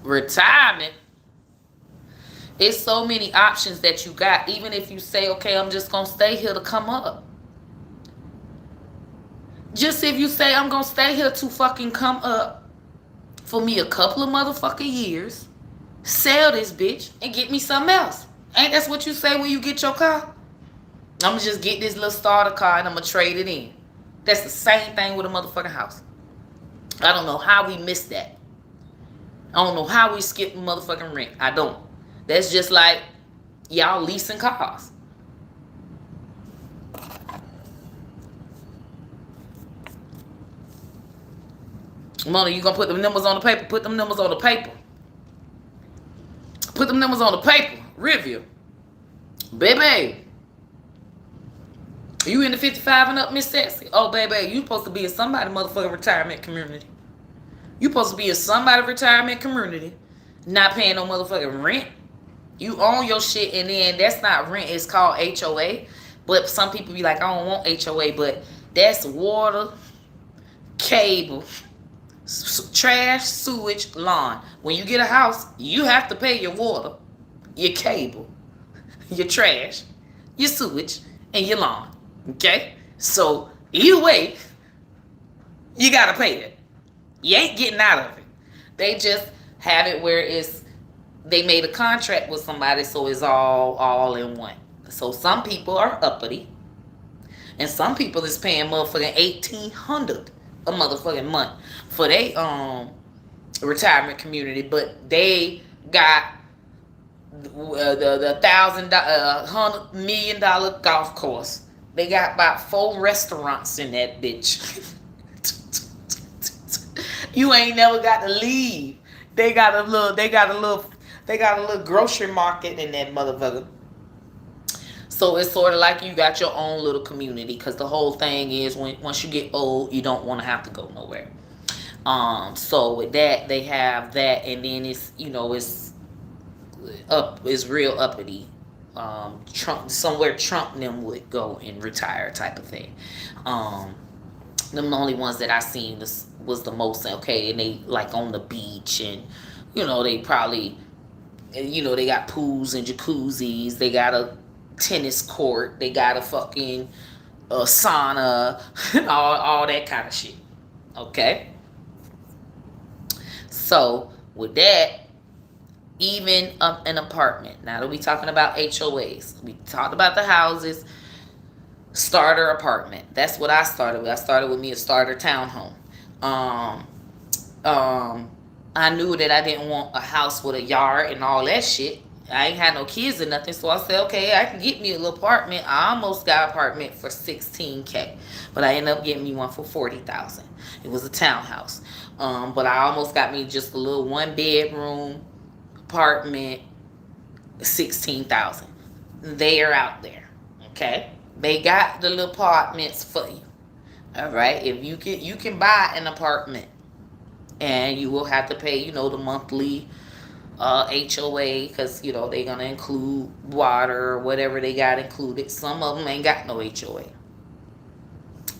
Retirement. It's so many options that you got. Even if you say, okay, I'm just going to stay here to come up. Just if you say, I'm going to stay here to fucking come up for me a couple of motherfucking years, sell this bitch, and get me something else. Ain't that's what you say when you get your car? I'm going to just get this little starter car and I'm going to trade it in. That's the same thing with a motherfucking house. I don't know how we missed that. I don't know how we skipped motherfucking rent. I don't. That's just like y'all leasing cars. Mona, you gonna put them numbers on the paper? Put them numbers on the paper. Put them numbers on the paper. Review. Baby. You in the 55 and up, Miss Sexy? Oh, baby, you supposed to be in somebody motherfucking retirement community. You supposed to be in somebody retirement community, not paying no motherfucking rent. You own your shit, and then that's not rent. It's called HOA. But some people be like, I don't want HOA, but that's water, cable, trash, sewage, lawn. When you get a house, you have to pay your water, your cable, your trash, your sewage, and your lawn. Okay? So, either way, you got to pay it. You ain't getting out of it. They just have it where they made a contract with somebody, so it's all in one. So some people are uppity, and some people is paying motherfucking $1,800 a motherfucking month for their retirement community, but they got the $100 million golf course. They got about 4 restaurants in that bitch. You ain't never got to leave. They got a little grocery market in that motherfucker. So it's sort of like you got your own little community, because the whole thing is once you get old, you don't want to have to go nowhere. So with that, they have that, and then it's real uppity. Somewhere Trump and them would go and retire type of thing. Them the only ones that I seen was the most okay, and they like on the beach, and they probably And, you know, they got pools and jacuzzis. They got a tennis court. They got a fucking sauna. all that kind of shit. Okay? So, with that, even an apartment. Now that we talking about HOAs, we talked about the houses. Starter apartment. That's what I started with. I started with me a starter townhome. Um, I knew that I didn't want a house with a yard and all that shit. I ain't had no kids or nothing, so I said, okay, I can get me a little apartment. I almost got an apartment for $16K, but I ended up getting me one for $40,000. It was a townhouse, but I almost got me just a little 1 bedroom apartment, $16,000. They are out there, okay? They got the little apartments for you, all right? If you can buy an apartment, and you will have to pay, you know, the monthly HOA, because, you know, they're going to include water or whatever they got included. Some of them ain't got no HOA.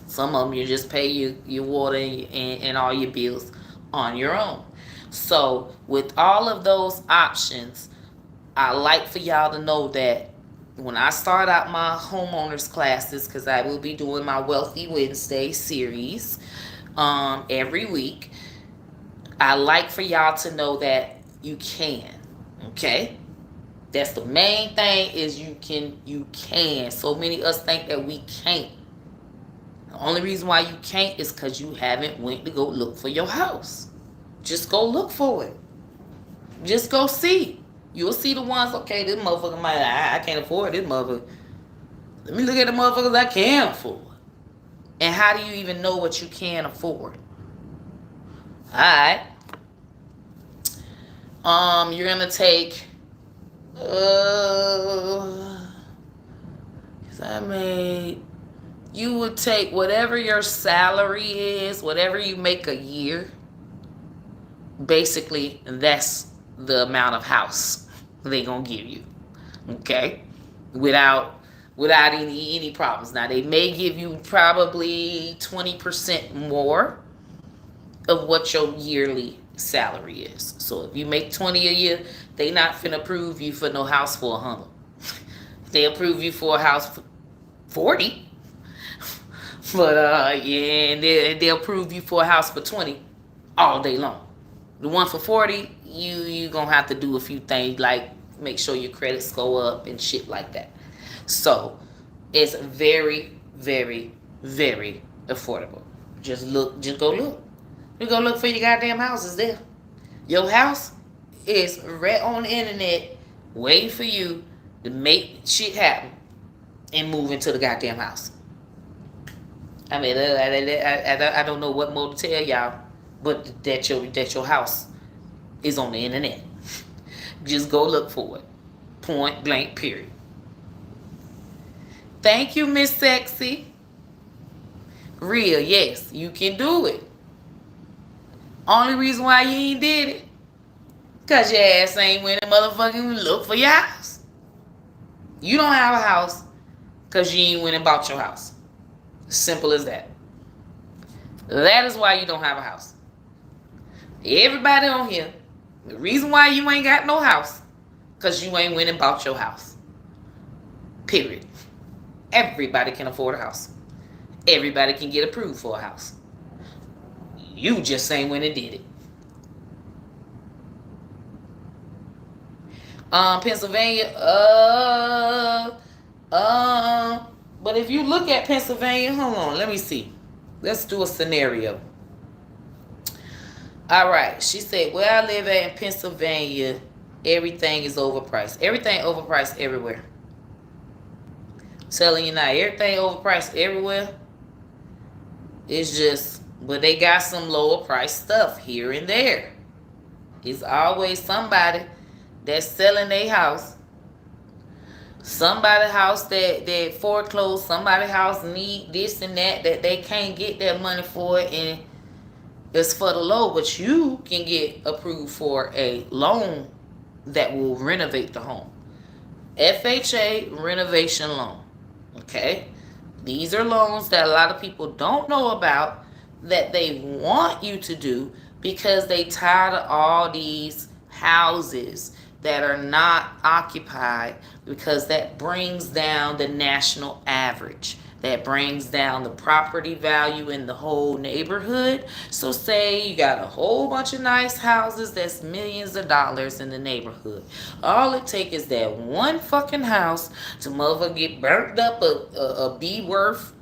Some of them you just pay your water and all your bills on your own. So with all of those options, I like for y'all to know that when I start out my homeowners classes, because I will be doing my Wealthy Wednesday series every week, I like for y'all to know that you can, okay? That's the main thing, is you can. So many of us think that we can't. The only reason why you can't is because you haven't went to go look for your house. Just go look for it. Just go see. You'll see the ones, okay, this motherfucker I can't afford this motherfucker. Let me look at the motherfuckers I can afford. And how do you even know what you can afford? Alright. You're gonna take you would take whatever your salary is, whatever you make a year. Basically, that's the amount of house they gonna give you. Okay? Without any problems. Now they may give you probably 20% more of what your yearly salary is. So if you make 20 a year, they not finna approve you for no house for 100. They approve you for a house for 40. But yeah, and they'll approve you for a house for 20 all day long. The one for 40, you gonna have to do a few things, like make sure your credits go up and shit like that. So it's very, very, very affordable. Just go look. You go look for your goddamn houses there. Your house is right on the internet waiting for you to make shit happen and move into the goddamn house. I mean, I don't know what more to tell y'all, but that your house is on the internet. Just go look for it. Point blank, period. Thank you, Miss Sexy. Real, yes, you can do it. Only reason why you ain't did it, because your ass ain't went and motherfucking look for your house. You don't have a house because you ain't went and bought your house. Simple as that. That is why you don't have a house. Everybody on here, the reason why you ain't got no house, because you ain't went and bought your house. Period. Everybody can afford a house. Everybody can get approved for a house. You just ain't went and did it. Pennsylvania, but if you look at Pennsylvania, hold on, let me see. Let's do a scenario. All right, she said, where I live at in Pennsylvania, everything is overpriced. Everything overpriced everywhere. I'm telling you now, everything overpriced everywhere. It's just, but they got some lower price stuff here and there. It's always somebody that's selling their house. Somebody's house that foreclosed, somebody's house need this and that they can't get that money for it, and it's for the low, but you can get approved for a loan that will renovate the home. FHA renovation loan. Okay? These are loans that a lot of people don't know about, that they want you to do because they tired of all these houses that are not occupied, because that brings down the national average. That brings down the property value in the whole neighborhood. So say you got a whole bunch of nice houses that's millions of dollars in the neighborhood. All it takes is that one fucking house to motherfucker get burnt up, a be worth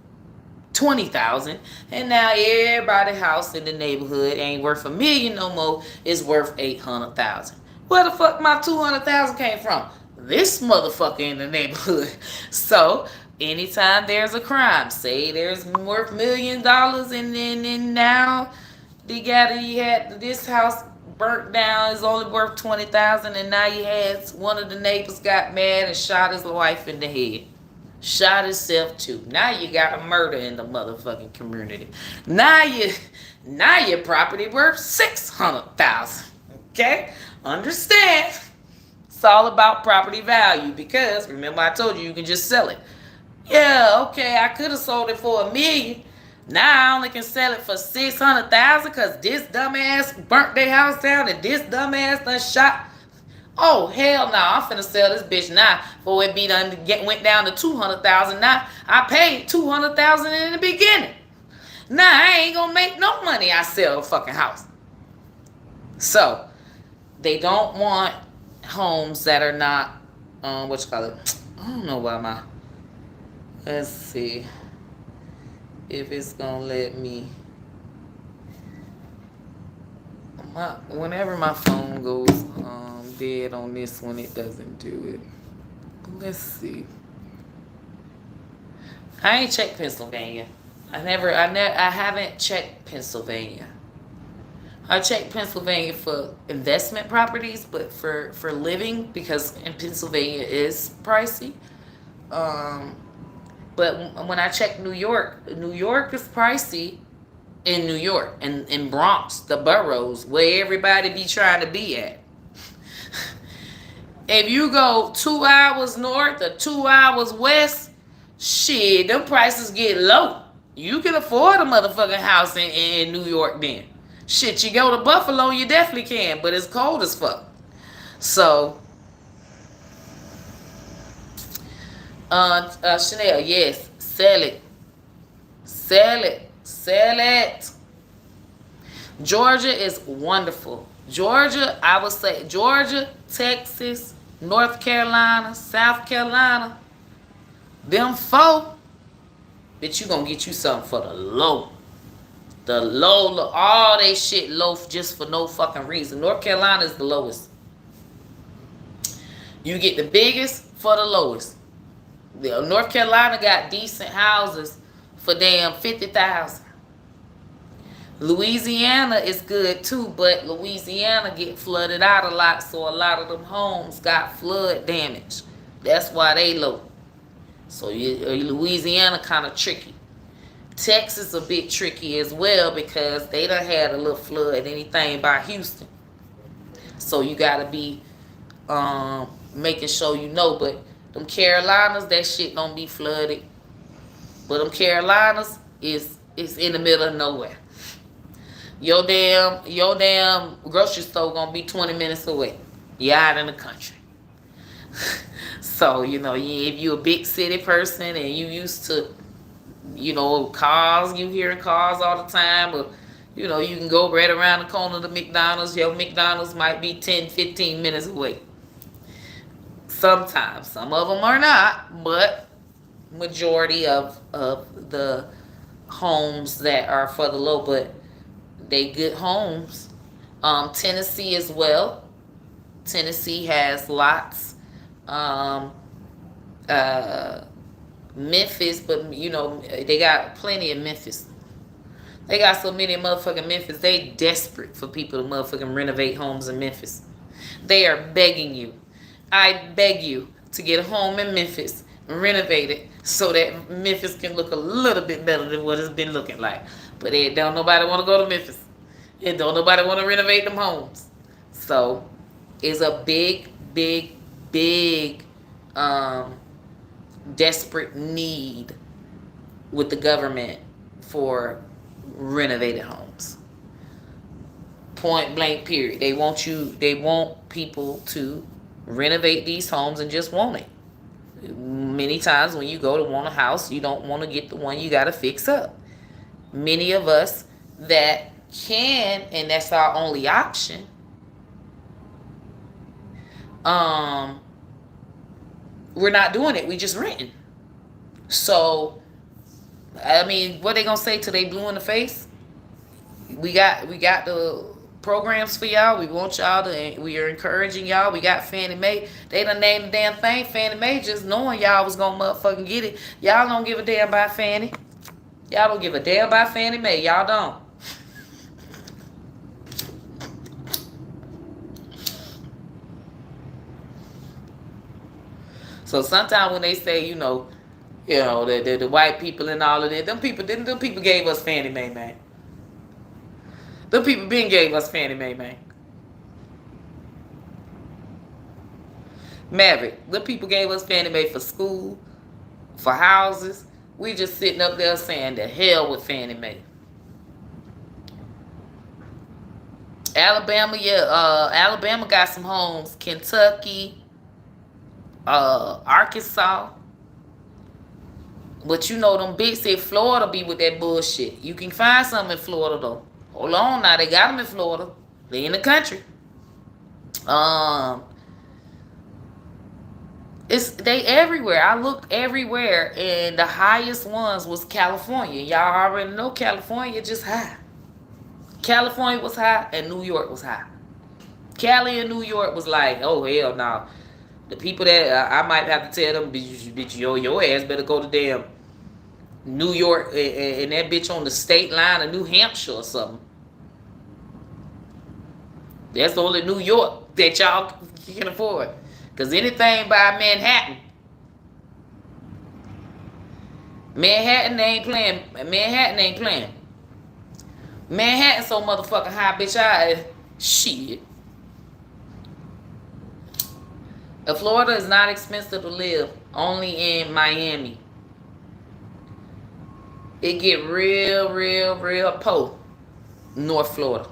20,000, and now everybody house in the neighborhood ain't worth $1 million no more. It's worth 800,000. Where the fuck my 200,000 came from? This motherfucker in the neighborhood. So anytime there's a crime, say there's worth $1 million, and then now you had this house burnt down, is only worth 20,000, and now you had one of the neighbors got mad and shot his wife in the head. Shot himself too. Now you got a murder in the motherfucking community. Now your property worth 600,000. Okay? Understand? It's all about property value, because remember I told you can just sell it. Yeah, okay, I could have sold it for $1 million. Now I only can sell it for 600,000 because this dumbass burnt their house down and this dumbass done shot. Oh, hell no, I'm finna sell this bitch now before it went down to 200,000. Now I paid 200,000 in the beginning. Now I ain't gonna make no money. I sell a fucking house. So they don't want homes that are not I don't know why let's see if it's gonna let me. Whenever my phone goes dead on this one, it doesn't do it. Let's see. I ain't checked Pennsylvania. I haven't checked Pennsylvania. I checked Pennsylvania for investment properties, but for living, because in Pennsylvania is pricey. But when I checked New York is pricey in New York and in Bronx, the boroughs where everybody be trying to be at. If you go 2 hours north or 2 hours west, shit, them prices get low. You can afford a motherfucking house in New York then. Shit, you go to Buffalo, you definitely can, but it's cold as fuck. So, Chanel, yes, sell it. Sell it. Sell it. Georgia is wonderful. Georgia, I would say Georgia, Texas, North Carolina, South Carolina, them four, bitch, you gonna get you something for the low. The low, all they shit low just for no fucking reason. North Carolina is the lowest. You get the biggest for the lowest. North Carolina got decent houses for damn 50,000. Louisiana is good too, but Louisiana get flooded out a lot, so a lot of them homes got flood damage. That's why they low. So Louisiana kind of tricky. Texas a bit tricky as well, because they done had a little flood anything by Houston. So you gotta be making sure you know. But them Carolinas, that shit don't be flooded. But them Carolinas is in the middle of nowhere. Your damn grocery store gonna be 20 minutes away. You're out in the country. So, if you a big city person and you used to, cars, you hearing cars all the time, or, you can go right around the corner to McDonald's. Your McDonald's might be 10, 15 minutes away. Sometimes. Some of them are not, but majority of the homes that are for the low, but they good homes. Tennessee as well. Tennessee has lots. Memphis, but they got plenty of Memphis. They got so many motherfucking Memphis. They desperate for people to motherfucking renovate homes in Memphis. They are begging you. I beg you to get a home in Memphis and renovate it so that Memphis can look a little bit better than what it's been looking like. But don't nobody want to go to Memphis. And don't nobody want to renovate them homes. So it's a big desperate need with the government for renovated homes. Point blank period. They want people to renovate these homes and just want it. Many times when you go to want a house, you don't want to get the one you got to fix up. Many of us that can, and that's our only option, we're not doing it. We just renting. So, I mean, what they gonna say till they blue in the face? We got the programs for y'all. We want y'all to. We are encouraging y'all. We got Fannie Mae. They done named the damn thing Fannie Mae, just knowing y'all was gonna motherfucking get it. Y'all don't give a damn about Fannie. Y'all don't give a damn about Fannie Mae. Y'all don't. So sometimes when they say, the white people and all of that, them people gave us Fannie Mae, man. Them people been gave us Fannie Mae, man. Maverick, them people gave us Fannie Mae for school, for houses. We just sitting up there saying the hell with Fannie Mae. Alabama, Alabama got some homes. Kentucky, Arkansas. But them big say Florida be with that bullshit. You can find something in Florida though. Hold on now, they got them in Florida. They in the country. They everywhere. I looked everywhere, and the highest ones was California. Y'all already know California just high. California was high, and New York was high. Cali and New York was like, oh hell no. The people that I might have to tell them, bitch, your ass better go to damn New York and that bitch on the state line of New Hampshire or something. That's the only New York that y'all can afford. Because anything by Manhattan ain't playing. Manhattan so motherfucking high, bitch. Shit. Florida is not expensive to live. Only in Miami. It get real poor. North Florida.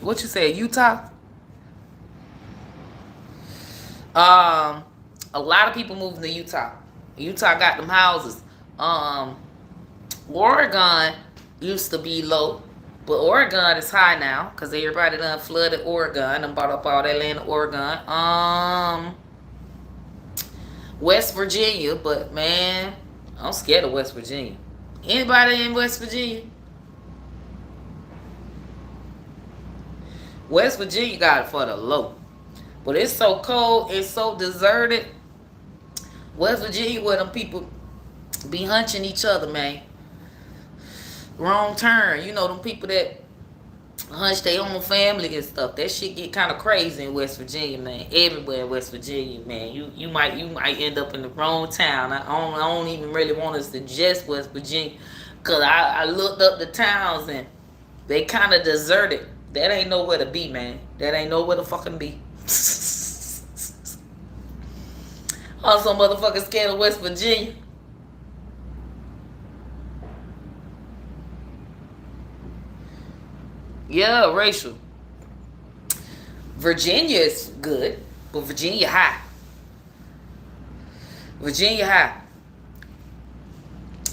What you say, Utah? A lot of people moving to Utah. Utah got them houses. Oregon used to be low, but Oregon is high now because everybody done flooded Oregon and bought up all that land in Oregon. West Virginia, but man, I'm scared of West Virginia. Anybody in West Virginia? West Virginia got it for the low. But it's so cold, it's so deserted. West Virginia where them people be hunching each other, man. Wrong turn. Them people that hunch their own family and stuff. That shit get kind of crazy in West Virginia, man. Everywhere in West Virginia, man. You might end up in the wrong town. I don't even really want to suggest West Virginia. Because I looked up the towns and they kind of deserted. That ain't nowhere to be, man. That ain't nowhere to fucking be. Also, motherfuckers scared of West Virginia. Yeah, racial. Virginia is good, but Virginia high. Virginia high.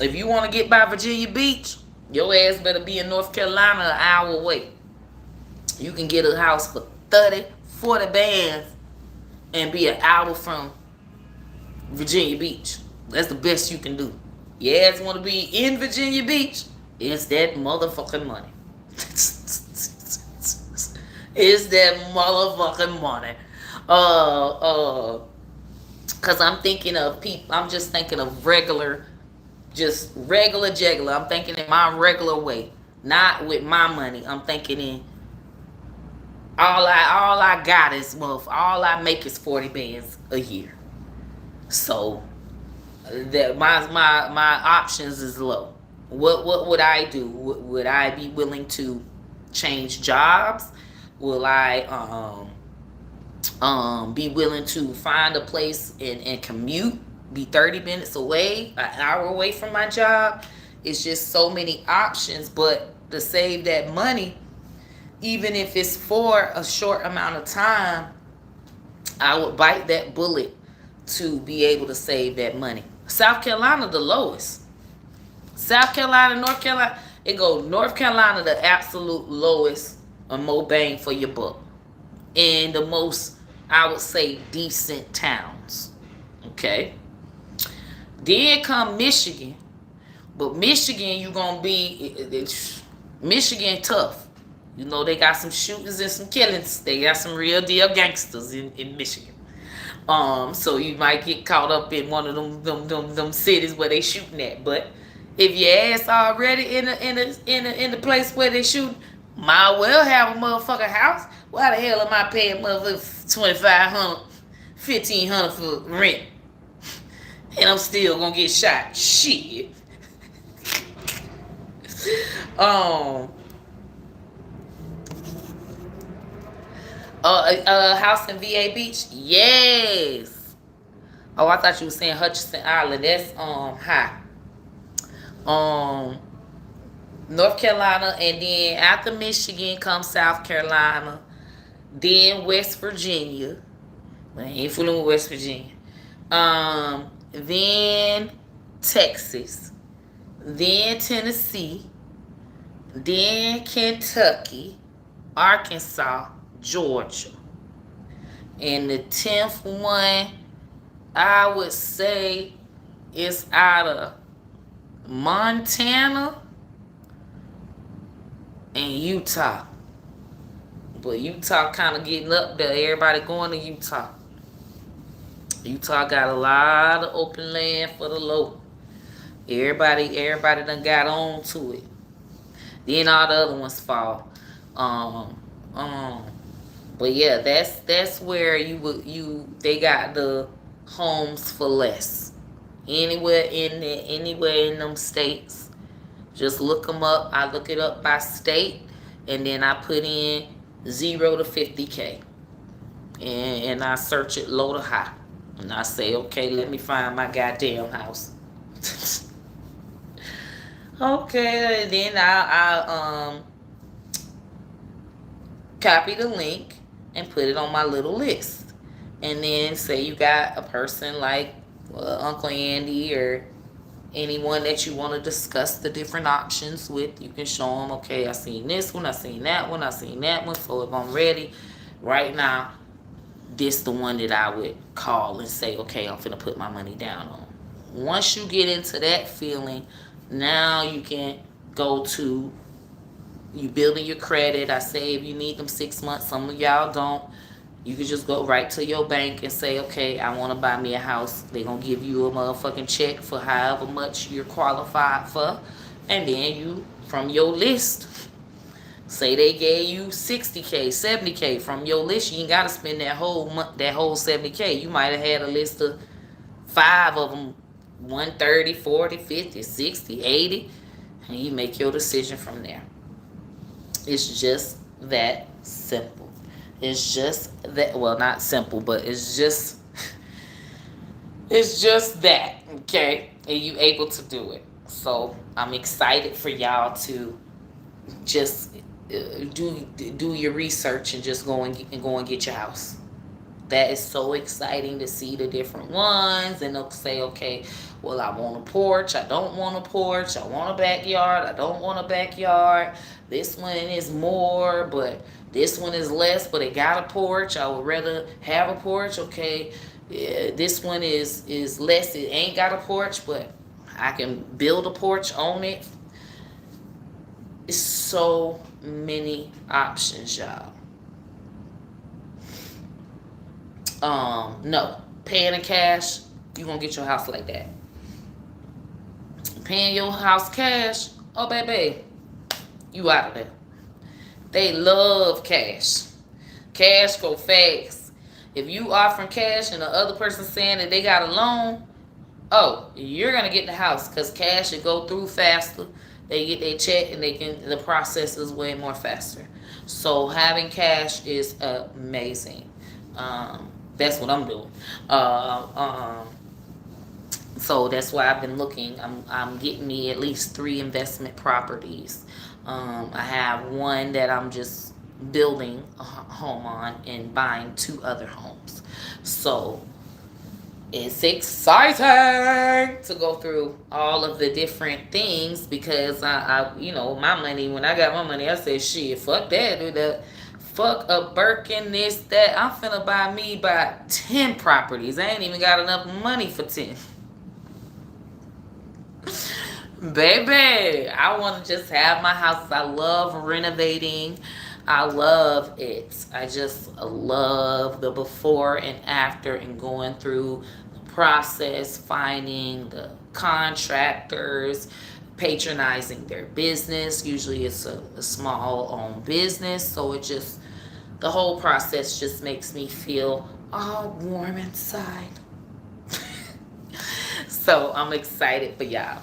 If you want to get by Virginia Beach, your ass better be in North Carolina an hour away. You can get a house for 30, 40 bands and be an hour from Virginia Beach. That's the best you can do. You ass want to be in Virginia Beach, it's that motherfucking money. It's that motherfucking money. Cause I'm thinking of people. I'm just thinking of regular juggler. I'm thinking in my regular way, not with my money. I'm thinking in all I got is all I make is 40 bands a year. So that my options is low. What would I do? Would I be willing to change jobs? Will I be willing to find a place and commute? Be 30 minutes away, an hour away from my job? It's just so many options. But to save that money, even if it's for a short amount of time, I would bite that bullet to be able to save that money. South Carolina, the lowest. South Carolina, North Carolina, it go North Carolina, the absolute lowest, or more bang for your buck. In the most, I would say, decent towns. Okay. Then come Michigan. But Michigan, you going to be, Michigan tough. You know, they got some shootings and some killings. They got some real deal gangsters in Michigan. So you might get caught up in one of them cities where they shooting at. But if your ass already in the place where they shoot, might well have a motherfucking house. Why the hell am I paying motherfucker $2,500, $1,500 for rent, and I'm still gonna get shot? Shit. House in VA Beach, yes. Oh, I thought you were saying Hutchinson Island. That's high. North Carolina, and then after Michigan comes South Carolina, then West Virginia. But I ain't fooling with West Virginia. Then Texas, then Tennessee, then Kentucky, Arkansas, Georgia. And the 10th one, I would say, is out of Montana and Utah. But Utah kind of getting up there. Everybody going to Utah. Utah got a lot of open land for the low. Everybody done got on to it. Then all the other ones fall. But yeah, that's where they got the homes for less. Anywhere in them states, just look them up. I look it up by state, and then I put in 0 to 50K, and I search it low to high, and I say, okay, let me find my goddamn house. Okay, and then I copy the link and put it on my little list, and then say you got a person like Uncle Andy or anyone that you want to discuss the different options with. You can show them, okay, I seen this one, I seen that one, I seen that one. So if I'm ready right now, this the one that I would call and say, okay, I'm finna put my money down on. Once you get into that feeling, now you can go to you building your credit. I say if you need them 6 months, some of y'all don't. You can just go right to your bank and say, okay, I want to buy me a house. They're going to give you a motherfucking check for however much you're qualified for. And then you, from your list, say they gave you 60K, 70K from your list. You ain't got to spend that whole 70K. You might have had a list of 5 of them, 130, 40, 50, 60, 80. And you make your decision from there. It's just that simple. It's just that, well, not simple, but it's just that, okay? And you able to do it. So I'm excited for y'all to just do your research and just go and get your house. That is so exciting to see the different ones, and they'll say, okay, well, I want a porch, I don't want a porch, I want a backyard, I don't want a backyard. This one is more, but this one is less, but it got a porch. I would rather have a porch. Okay, yeah, this one is less. It ain't got a porch, but I can build a porch on it. It's so many options, y'all. No, paying in cash, you gonna get your house like that. Paying your house cash, oh baby, you out of there. They love cash. Cash go fast. If you offering cash and the other person saying that they got a loan, oh, you're gonna get the house because cash should go through faster. They get their check and the process is way more faster. So having cash is amazing. That's what I'm doing. So that's why I've been looking. I'm getting me at least 3 investment properties. I have one that I'm just building a home on and buying 2 other homes. So it's exciting to go through all of the different things because my money, when I got my money, I said, shit, fuck that, dude. Fuck a Birkin, this, that. I'm finna buy me about 10 properties. I ain't even got enough money for 10. Baby, I want to just have my house. I love renovating. I love it. I just love the before and after and going through the process, finding the contractors, patronizing their business. Usually it's a small owned business, so the whole process just makes me feel all warm inside. So I'm excited for y'all.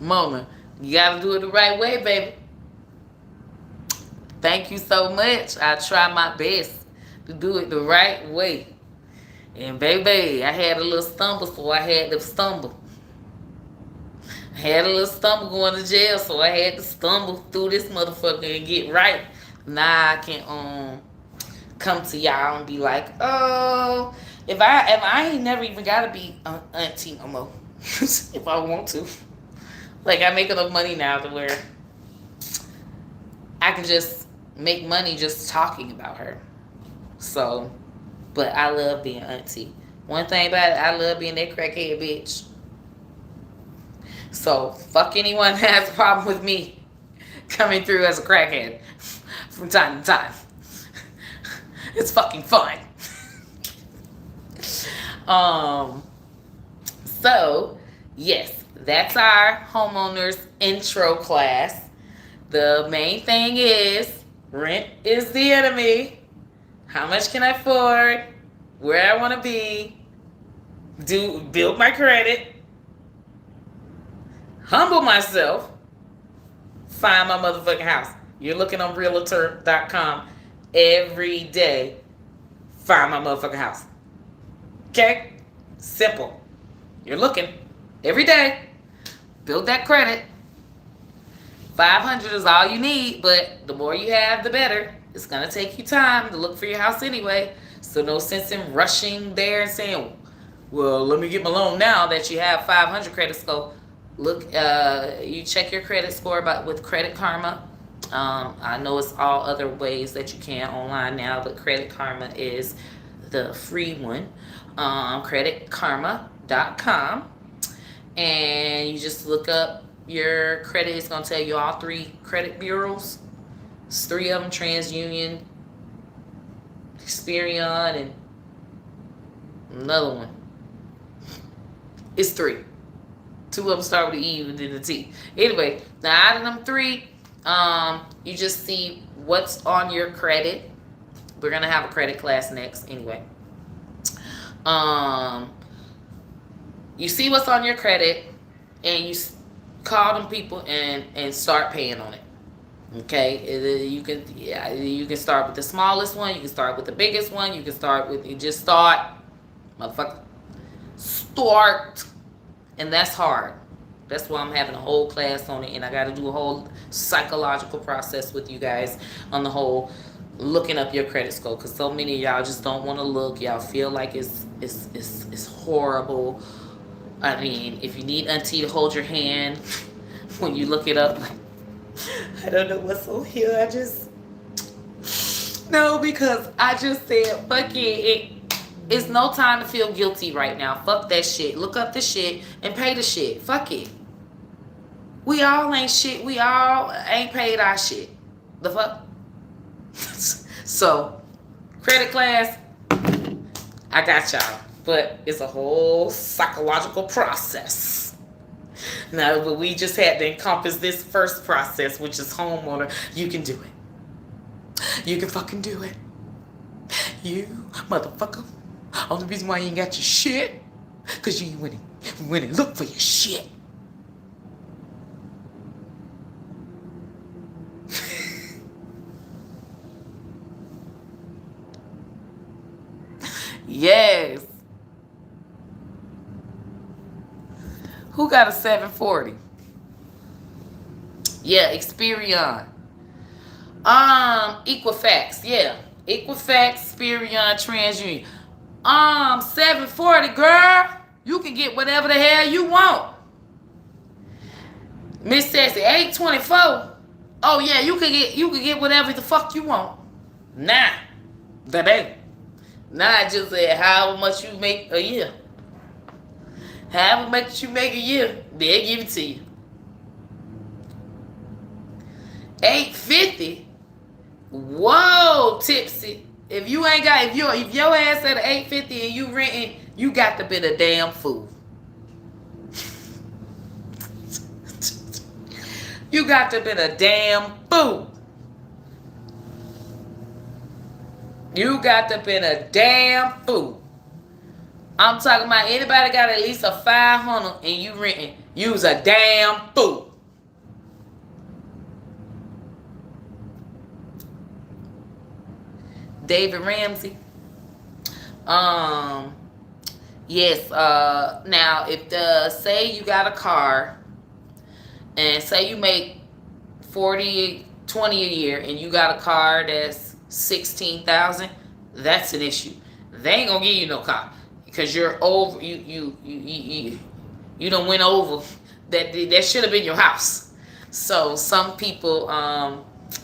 Mama, you gotta do it the right way, baby. Thank you so much. I try my best to do it the right way. And baby, I had a little stumble, so I had to stumble. I had a little stumble going to jail, so I had to stumble through this motherfucker and get right. Now I can come to y'all and be like, oh, if I ain't never even gotta be auntie no more. If I want to. Like, I make enough money now to where I can just make money just talking about her. So, but I love being auntie. One thing about it, I love being that crackhead bitch. So, fuck anyone that has a problem with me coming through as a crackhead from time to time. It's fucking fun. So, yes. That's our homeowners intro class. The main thing is rent is the enemy. How much can I afford? Where I want to be. Build my credit. Humble myself. Find my motherfucking house. You're looking on realtor.com every day. Find my motherfucking house. Okay? Simple. You're looking every day. Build that credit. 500 is all you need, but the more you have, the better. It's going to take you time to look for your house anyway. So no sense in rushing there and saying, well, let me get my loan now that you have 500 credit score. Look, you check your credit score with Credit Karma. I know it's all other ways that you can online now, but Credit Karma is the free one. Creditkarma.com. And you just look up your credit. It's going to tell you all 3 credit bureaus. It's 3 of them, TransUnion, Experian, and another one. It's 3. 2 of them start with an E and then a T. Anyway, now out of them 3, you just see what's on your credit. We're going to have a credit class next anyway. You see what's on your credit, and you call them people and start paying on it. Okay, you can start with the smallest one. You can start with the biggest one. You can start with motherfucker. Start, and that's hard. That's why I'm having a whole class on it, and I got to do a whole psychological process with you guys on the whole looking up your credit score, because so many of y'all just don't want to look. Y'all feel like it's horrible. I mean, if you need auntie to hold your hand when you look it up, like, I don't know what's on here. Because I just said, fuck it. It's no time to feel guilty right now. Fuck that shit. Look up the shit and pay the shit. Fuck it. We all ain't shit. We all ain't paid our shit. The fuck? So, credit class, I got y'all. But it's a whole psychological process. Now, but we just had to encompass this first process, which is homeowner. You can do it. You can fucking do it. You motherfucker. Only reason why you ain't got your shit, because you ain't winning. Look for your shit. Yes. Who got a 740? Yeah, Experian. Equifax, yeah. Equifax, Spirion, TransUnion. 740, girl. You can get whatever the hell you want. Miss Sassy, 824. Oh yeah, you can get whatever the fuck you want. Nah. Today. Nah, I just said however much you make a year. However much you make a year, they'll give it to you. 850. Whoa, Tipsy. If you ain't got, if your ass at 850 and you renting, you got to be a damn fool. You got to be a damn fool. You got to be a damn fool. I'm talking about anybody got at least a 500 and you renting, you's a damn fool. David Ramsey. Yes, now if say you got a car and say you make 20 a year and you got a car that's 16,000, that's an issue. They ain't gonna give you no car because you're over. You done went over that should have been your house. So some people,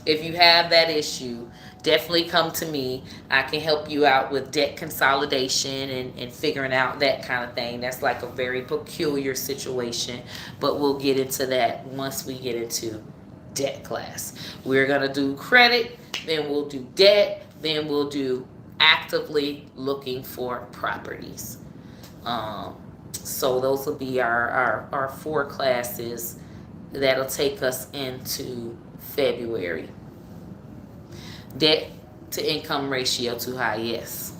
if you have that issue, definitely come to me. I can help you out with debt consolidation and figuring out that kind of thing. That's like a very peculiar situation, but we'll get into that once we get into debt class. We're going to do credit, then we'll do debt, then we'll do actively looking for properties. So those will be our 4 classes that'll take us into February. Debt to income ratio too high, yes.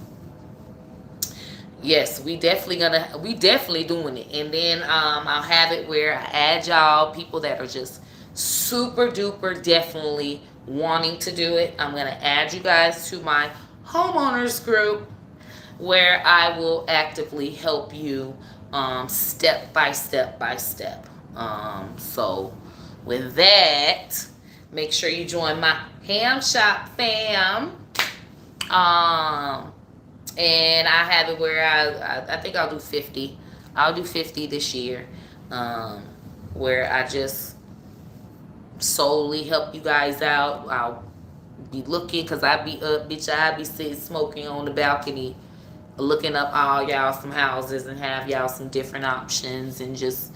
Yes, we definitely doing it. And then I'll have it where I add y'all people that are just super duper definitely wanting to do it. I'm going to add you guys to my homeowners group where I will actively help you step by step by step. So with that, make sure you join my Ham Shop fam. And I have it where I think I'll do 50. I'll do 50 this year. Where I just solely help you guys out. I'll be looking, because I be up, bitch. I be sitting smoking on the balcony, looking up all y'all some houses and have y'all some different options, and just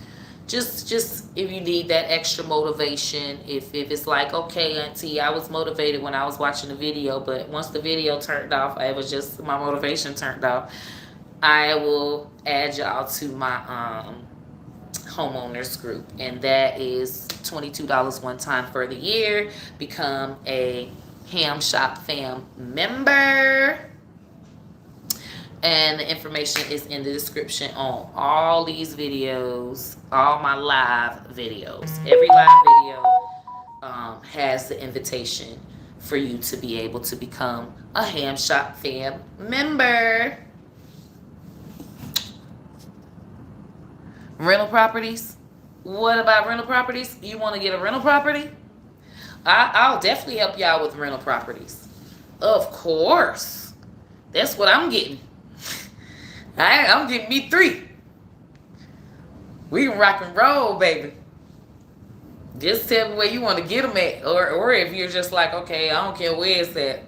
if you need that extra motivation, if it's like, okay, auntie, I was motivated when I was watching the video, but once the video turned off, it was just my motivation turned off. I will add y'all to my homeowners group, and that is $22 one time for the year. Become a Ham Shop fam member. And the information is in the description on all these videos, all my live videos. Every live video has the invitation for you to be able to become a Ham Shop fam member. Rental properties. What about rental properties? You want to get a rental property? I'll definitely help y'all with rental properties. Of course. That's what I'm getting. I'm getting me 3. We can rock and roll, baby. Just tell me where you want to get them at, or if you're just like, okay, I don't care where it's at.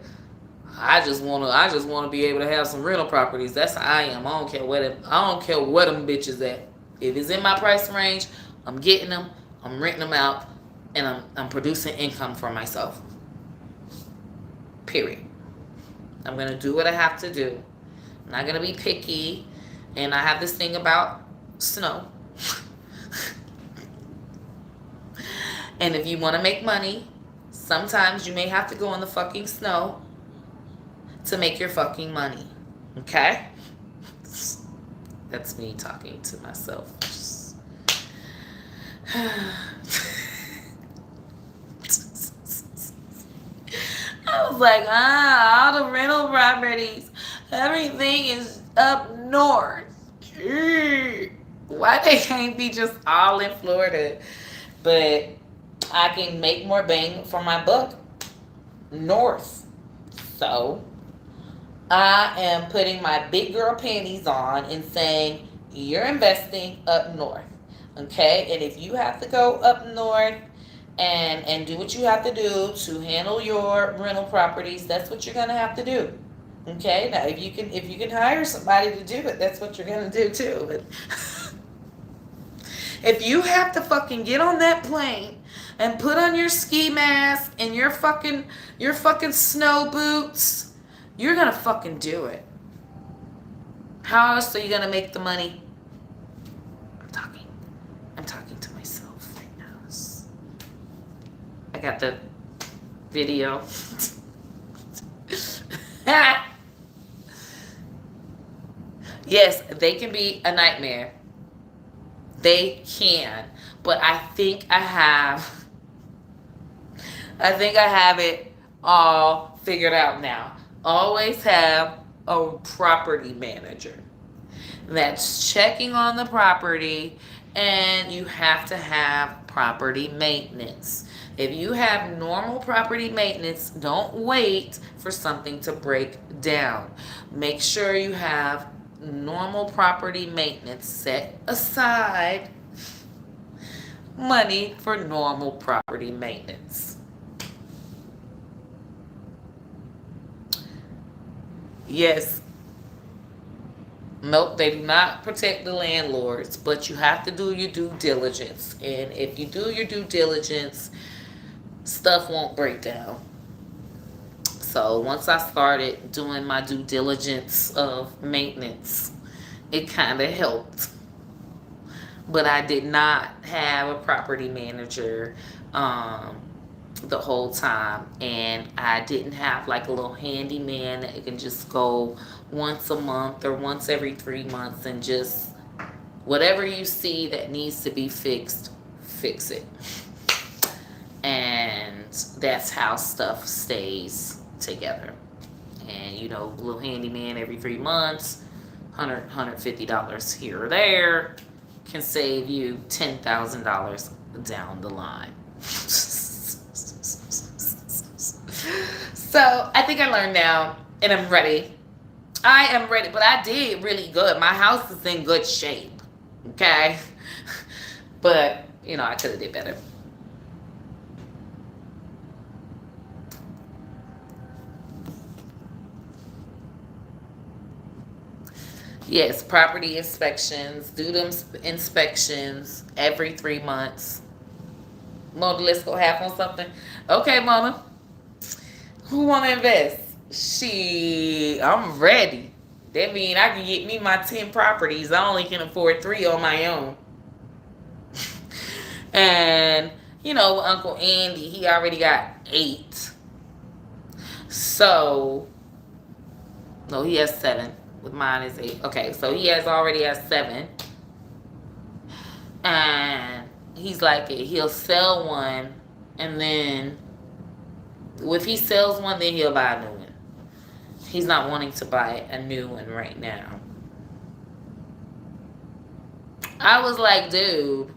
I just wanna be able to have some rental properties. That's how I am. I don't care where them bitches at. If it's in my price range, I'm getting them. I'm renting them out, and I'm producing income for myself. Period. I'm gonna do what I have to do. I'm not gonna be picky, and I have this thing about snow. And if you want to make money, sometimes you may have to go in the fucking snow to make your fucking money. Okay? That's me talking to myself. I was like, all the rental properties, everything is up north. Why they can't be just all in Florida? But I can make more bang for my buck north. So I am putting my big girl panties on and saying, you're investing up north. Okay? And if you have to go up north and do what you have to do to handle your rental properties, that's what you're gonna have to do. Okay? Now if you can hire somebody to do it, that's what you're gonna do too. But if you have to fucking get on that plane and put on your ski mask and your fucking snow boots, you're gonna fucking do it. How else are you gonna make the money? I'm talking to myself right now. I got the video. Yes, they can be a nightmare. They can. But I think I have it all figured out now. Always have a property manager that's checking on the property, and you have to have property maintenance. If you have normal property maintenance, don't wait for something to break down. Make sure you have normal property maintenance. Set aside money for normal property maintenance. Yes. Nope, they do not protect the landlords, but you have to do your due diligence. And if you do your due diligence, stuff won't break down. So once I started doing my due diligence of maintenance, it kind of helped. But I did not have a property manager the whole time, and I didn't have like a little handyman that can just go once a month or once every 3 months and just whatever you see that needs to be fixed, fix it. And that's how stuff stays together. And little handyman every 3 months, $150 here or there can save you $10,000 down the line. So I think I learned now, and I'm ready. I am ready, but I did really good. My house is in good shape, okay? But, I could have did better. Yes, property inspections. Do them inspections every 3 months. Mona, let's go half on something. Okay, Mona. Who want to invest? I'm ready. That means I can get me my 10 properties. I only can afford 3 on my own. And, Uncle Andy, he already got 8. So, no, he has 7. With mine is 8. Okay, so he already has 7. And he's like, he'll sell one, and then if he sells one, then he'll buy a new one. He's not wanting to buy a new one right now. I was like, dude,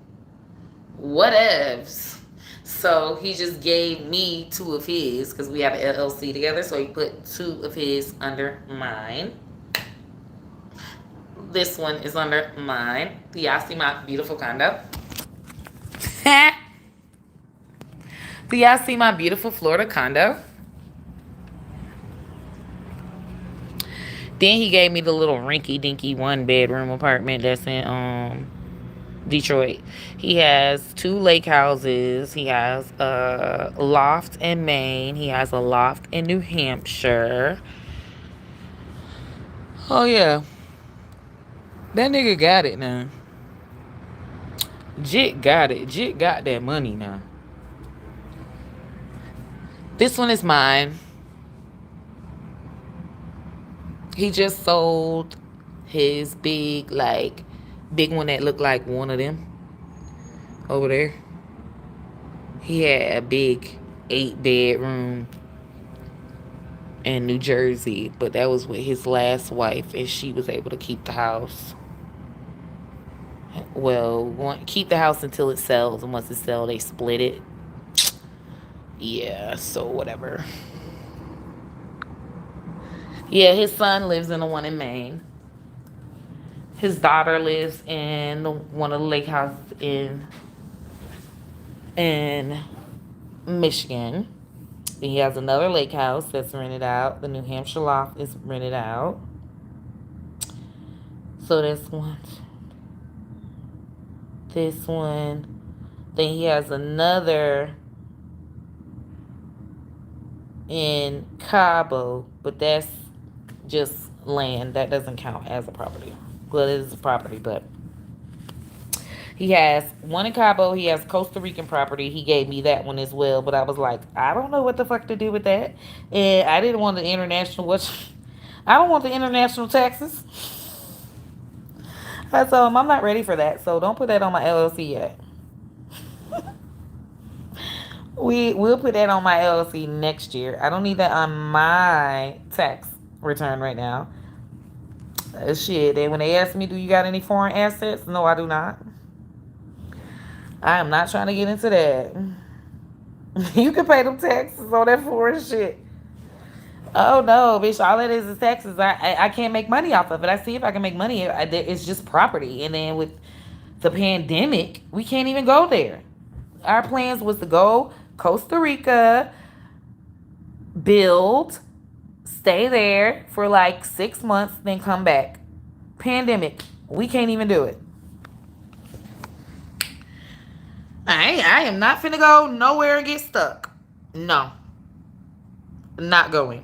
whatevs. So he just gave me 2 of his, because we have an LLC together, so he put 2 of his under mine. This one is under mine. Do y'all see my beautiful condo? Do y'all see my beautiful Florida condo? Then he gave me the little rinky-dinky 1-bedroom apartment that's in Detroit. He has 2 lake houses. He has a loft in Maine. He has a loft in New Hampshire. Oh, yeah. That nigga got it now. Jit got it. Jit got that money now. This one is mine. He just sold his big one that looked like one of them over there. He had a big 8-bedroom in New Jersey, but that was with his last wife, and she was able to keep the house. Well, keep the house until it sells, and once it sells, they split it. Yeah, so whatever. Yeah, his son lives in the one in Maine. His daughter lives in one of the lake houses in Michigan. He has another lake house that's rented out. The New Hampshire loft is rented out. So that's one. This one. Then he has another in Cabo, but that's just land. That doesn't count as a property. Well, it is a property, but he has one in Cabo. He has Costa Rican property. He gave me that one as well, but I was like, I don't know what the fuck to do with that, and I didn't want the international. I don't want the international taxes. I told him I'm not ready for that, so don't put that on my LLC yet. We'll put that on my LLC next year. I don't need that on my tax return right now. Shit. And when they ask me, do you got any foreign assets? No, I do not. I am not trying to get into that. You can pay them taxes on that foreign shit. Oh no, bitch! All it is taxes. I can't make money off of it. I see if I can make money. It's just property. And then with the pandemic, we can't even go there. Our plans was to go Costa Rica, build, stay there for like 6 months, then come back. Pandemic, we can't even do it. I am not finna go nowhere and get stuck. No, not going.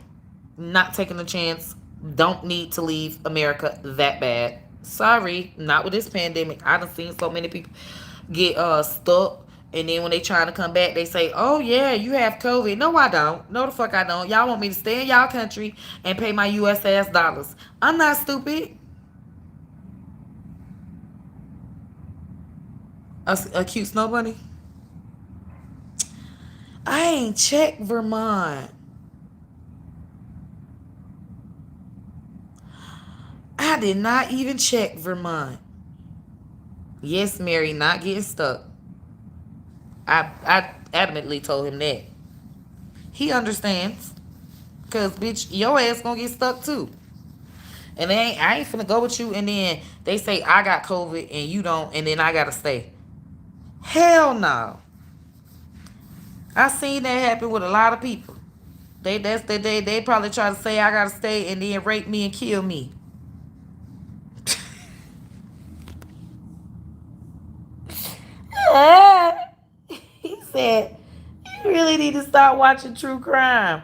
Not taking the chance. Don't need to leave America that bad. Sorry, not with this pandemic. I done seen so many people get stuck, and then when they trying to come back, they say, "Oh yeah, you have COVID." No, I don't. No, the fuck I don't. Y'all want me to stay in y'all country and pay my U.S. ass dollars? I'm not stupid. A cute snow bunny. I ain't checked Vermont. I did not even check Vermont. Yes, Mary, not getting stuck. I adamantly told him that. He understands. Cause bitch, your ass gonna get stuck too. And I ain't finna go with you and then they say I got COVID and you don't and then I gotta stay. Hell no. I seen that happen with a lot of people. They probably try to say I gotta stay and then rape me and kill me. He said, you really need to start watching true crime.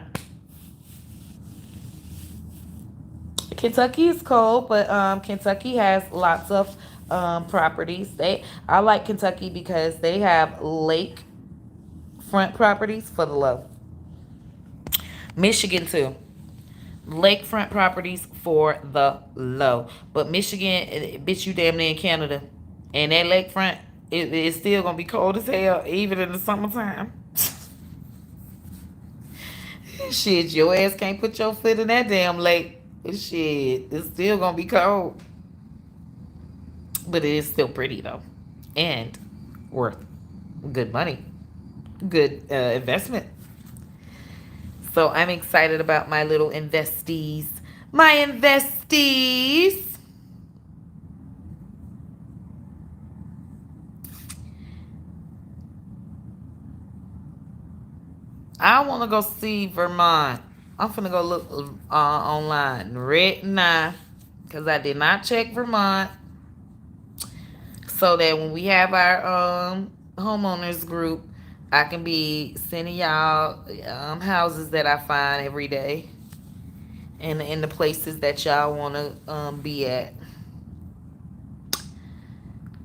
Kentucky is cold, but Kentucky has lots of properties. I like Kentucky because they have lake front properties for the low. Michigan too. Lakefront properties for the low. But Michigan, bitch, you damn near in Canada. And that lakefront, it's still gonna be cold as hell, even in the summertime. Shit, your ass can't put your foot in that damn lake. Shit, it's still gonna be cold. But it is still pretty though. And worth good money. Good investment. So I'm excited about my little investees. My investees. I want to go see Vermont. I'm finna go look online right now because I did not check Vermont. So that when we have our homeowners group, I can be sending y'all houses that I find every day, and in the places that y'all want to be at,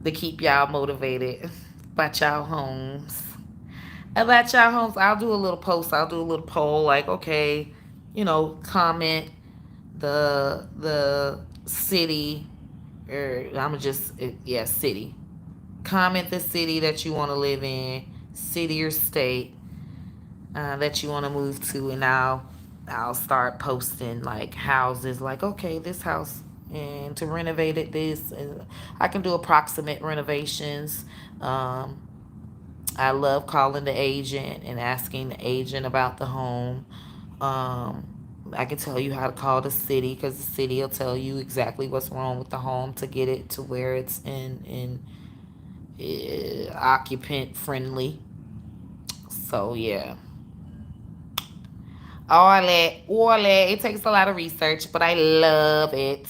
to keep y'all motivated about y'all homes. About y'all homes, I'll do a little post. I'll do a little poll, like, okay, comment the city, or I'm just city. Comment the city that you want to live in, city or state that you want to move to, and I'll start posting like houses, like, okay, this house, and to renovate it, this, and I can do approximate renovations. I love calling the agent and asking the agent about the home. I can tell you how to call the city, because the city will tell you exactly what's wrong with the home to get it to where it's in occupant friendly. So yeah, all that. It takes a lot of research, but I love it.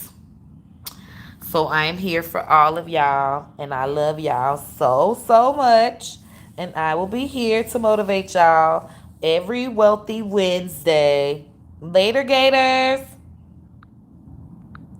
So I'm here for all of y'all, and I love y'all so much. And I will be here to motivate y'all every wealthy Wednesday. Later, Gators.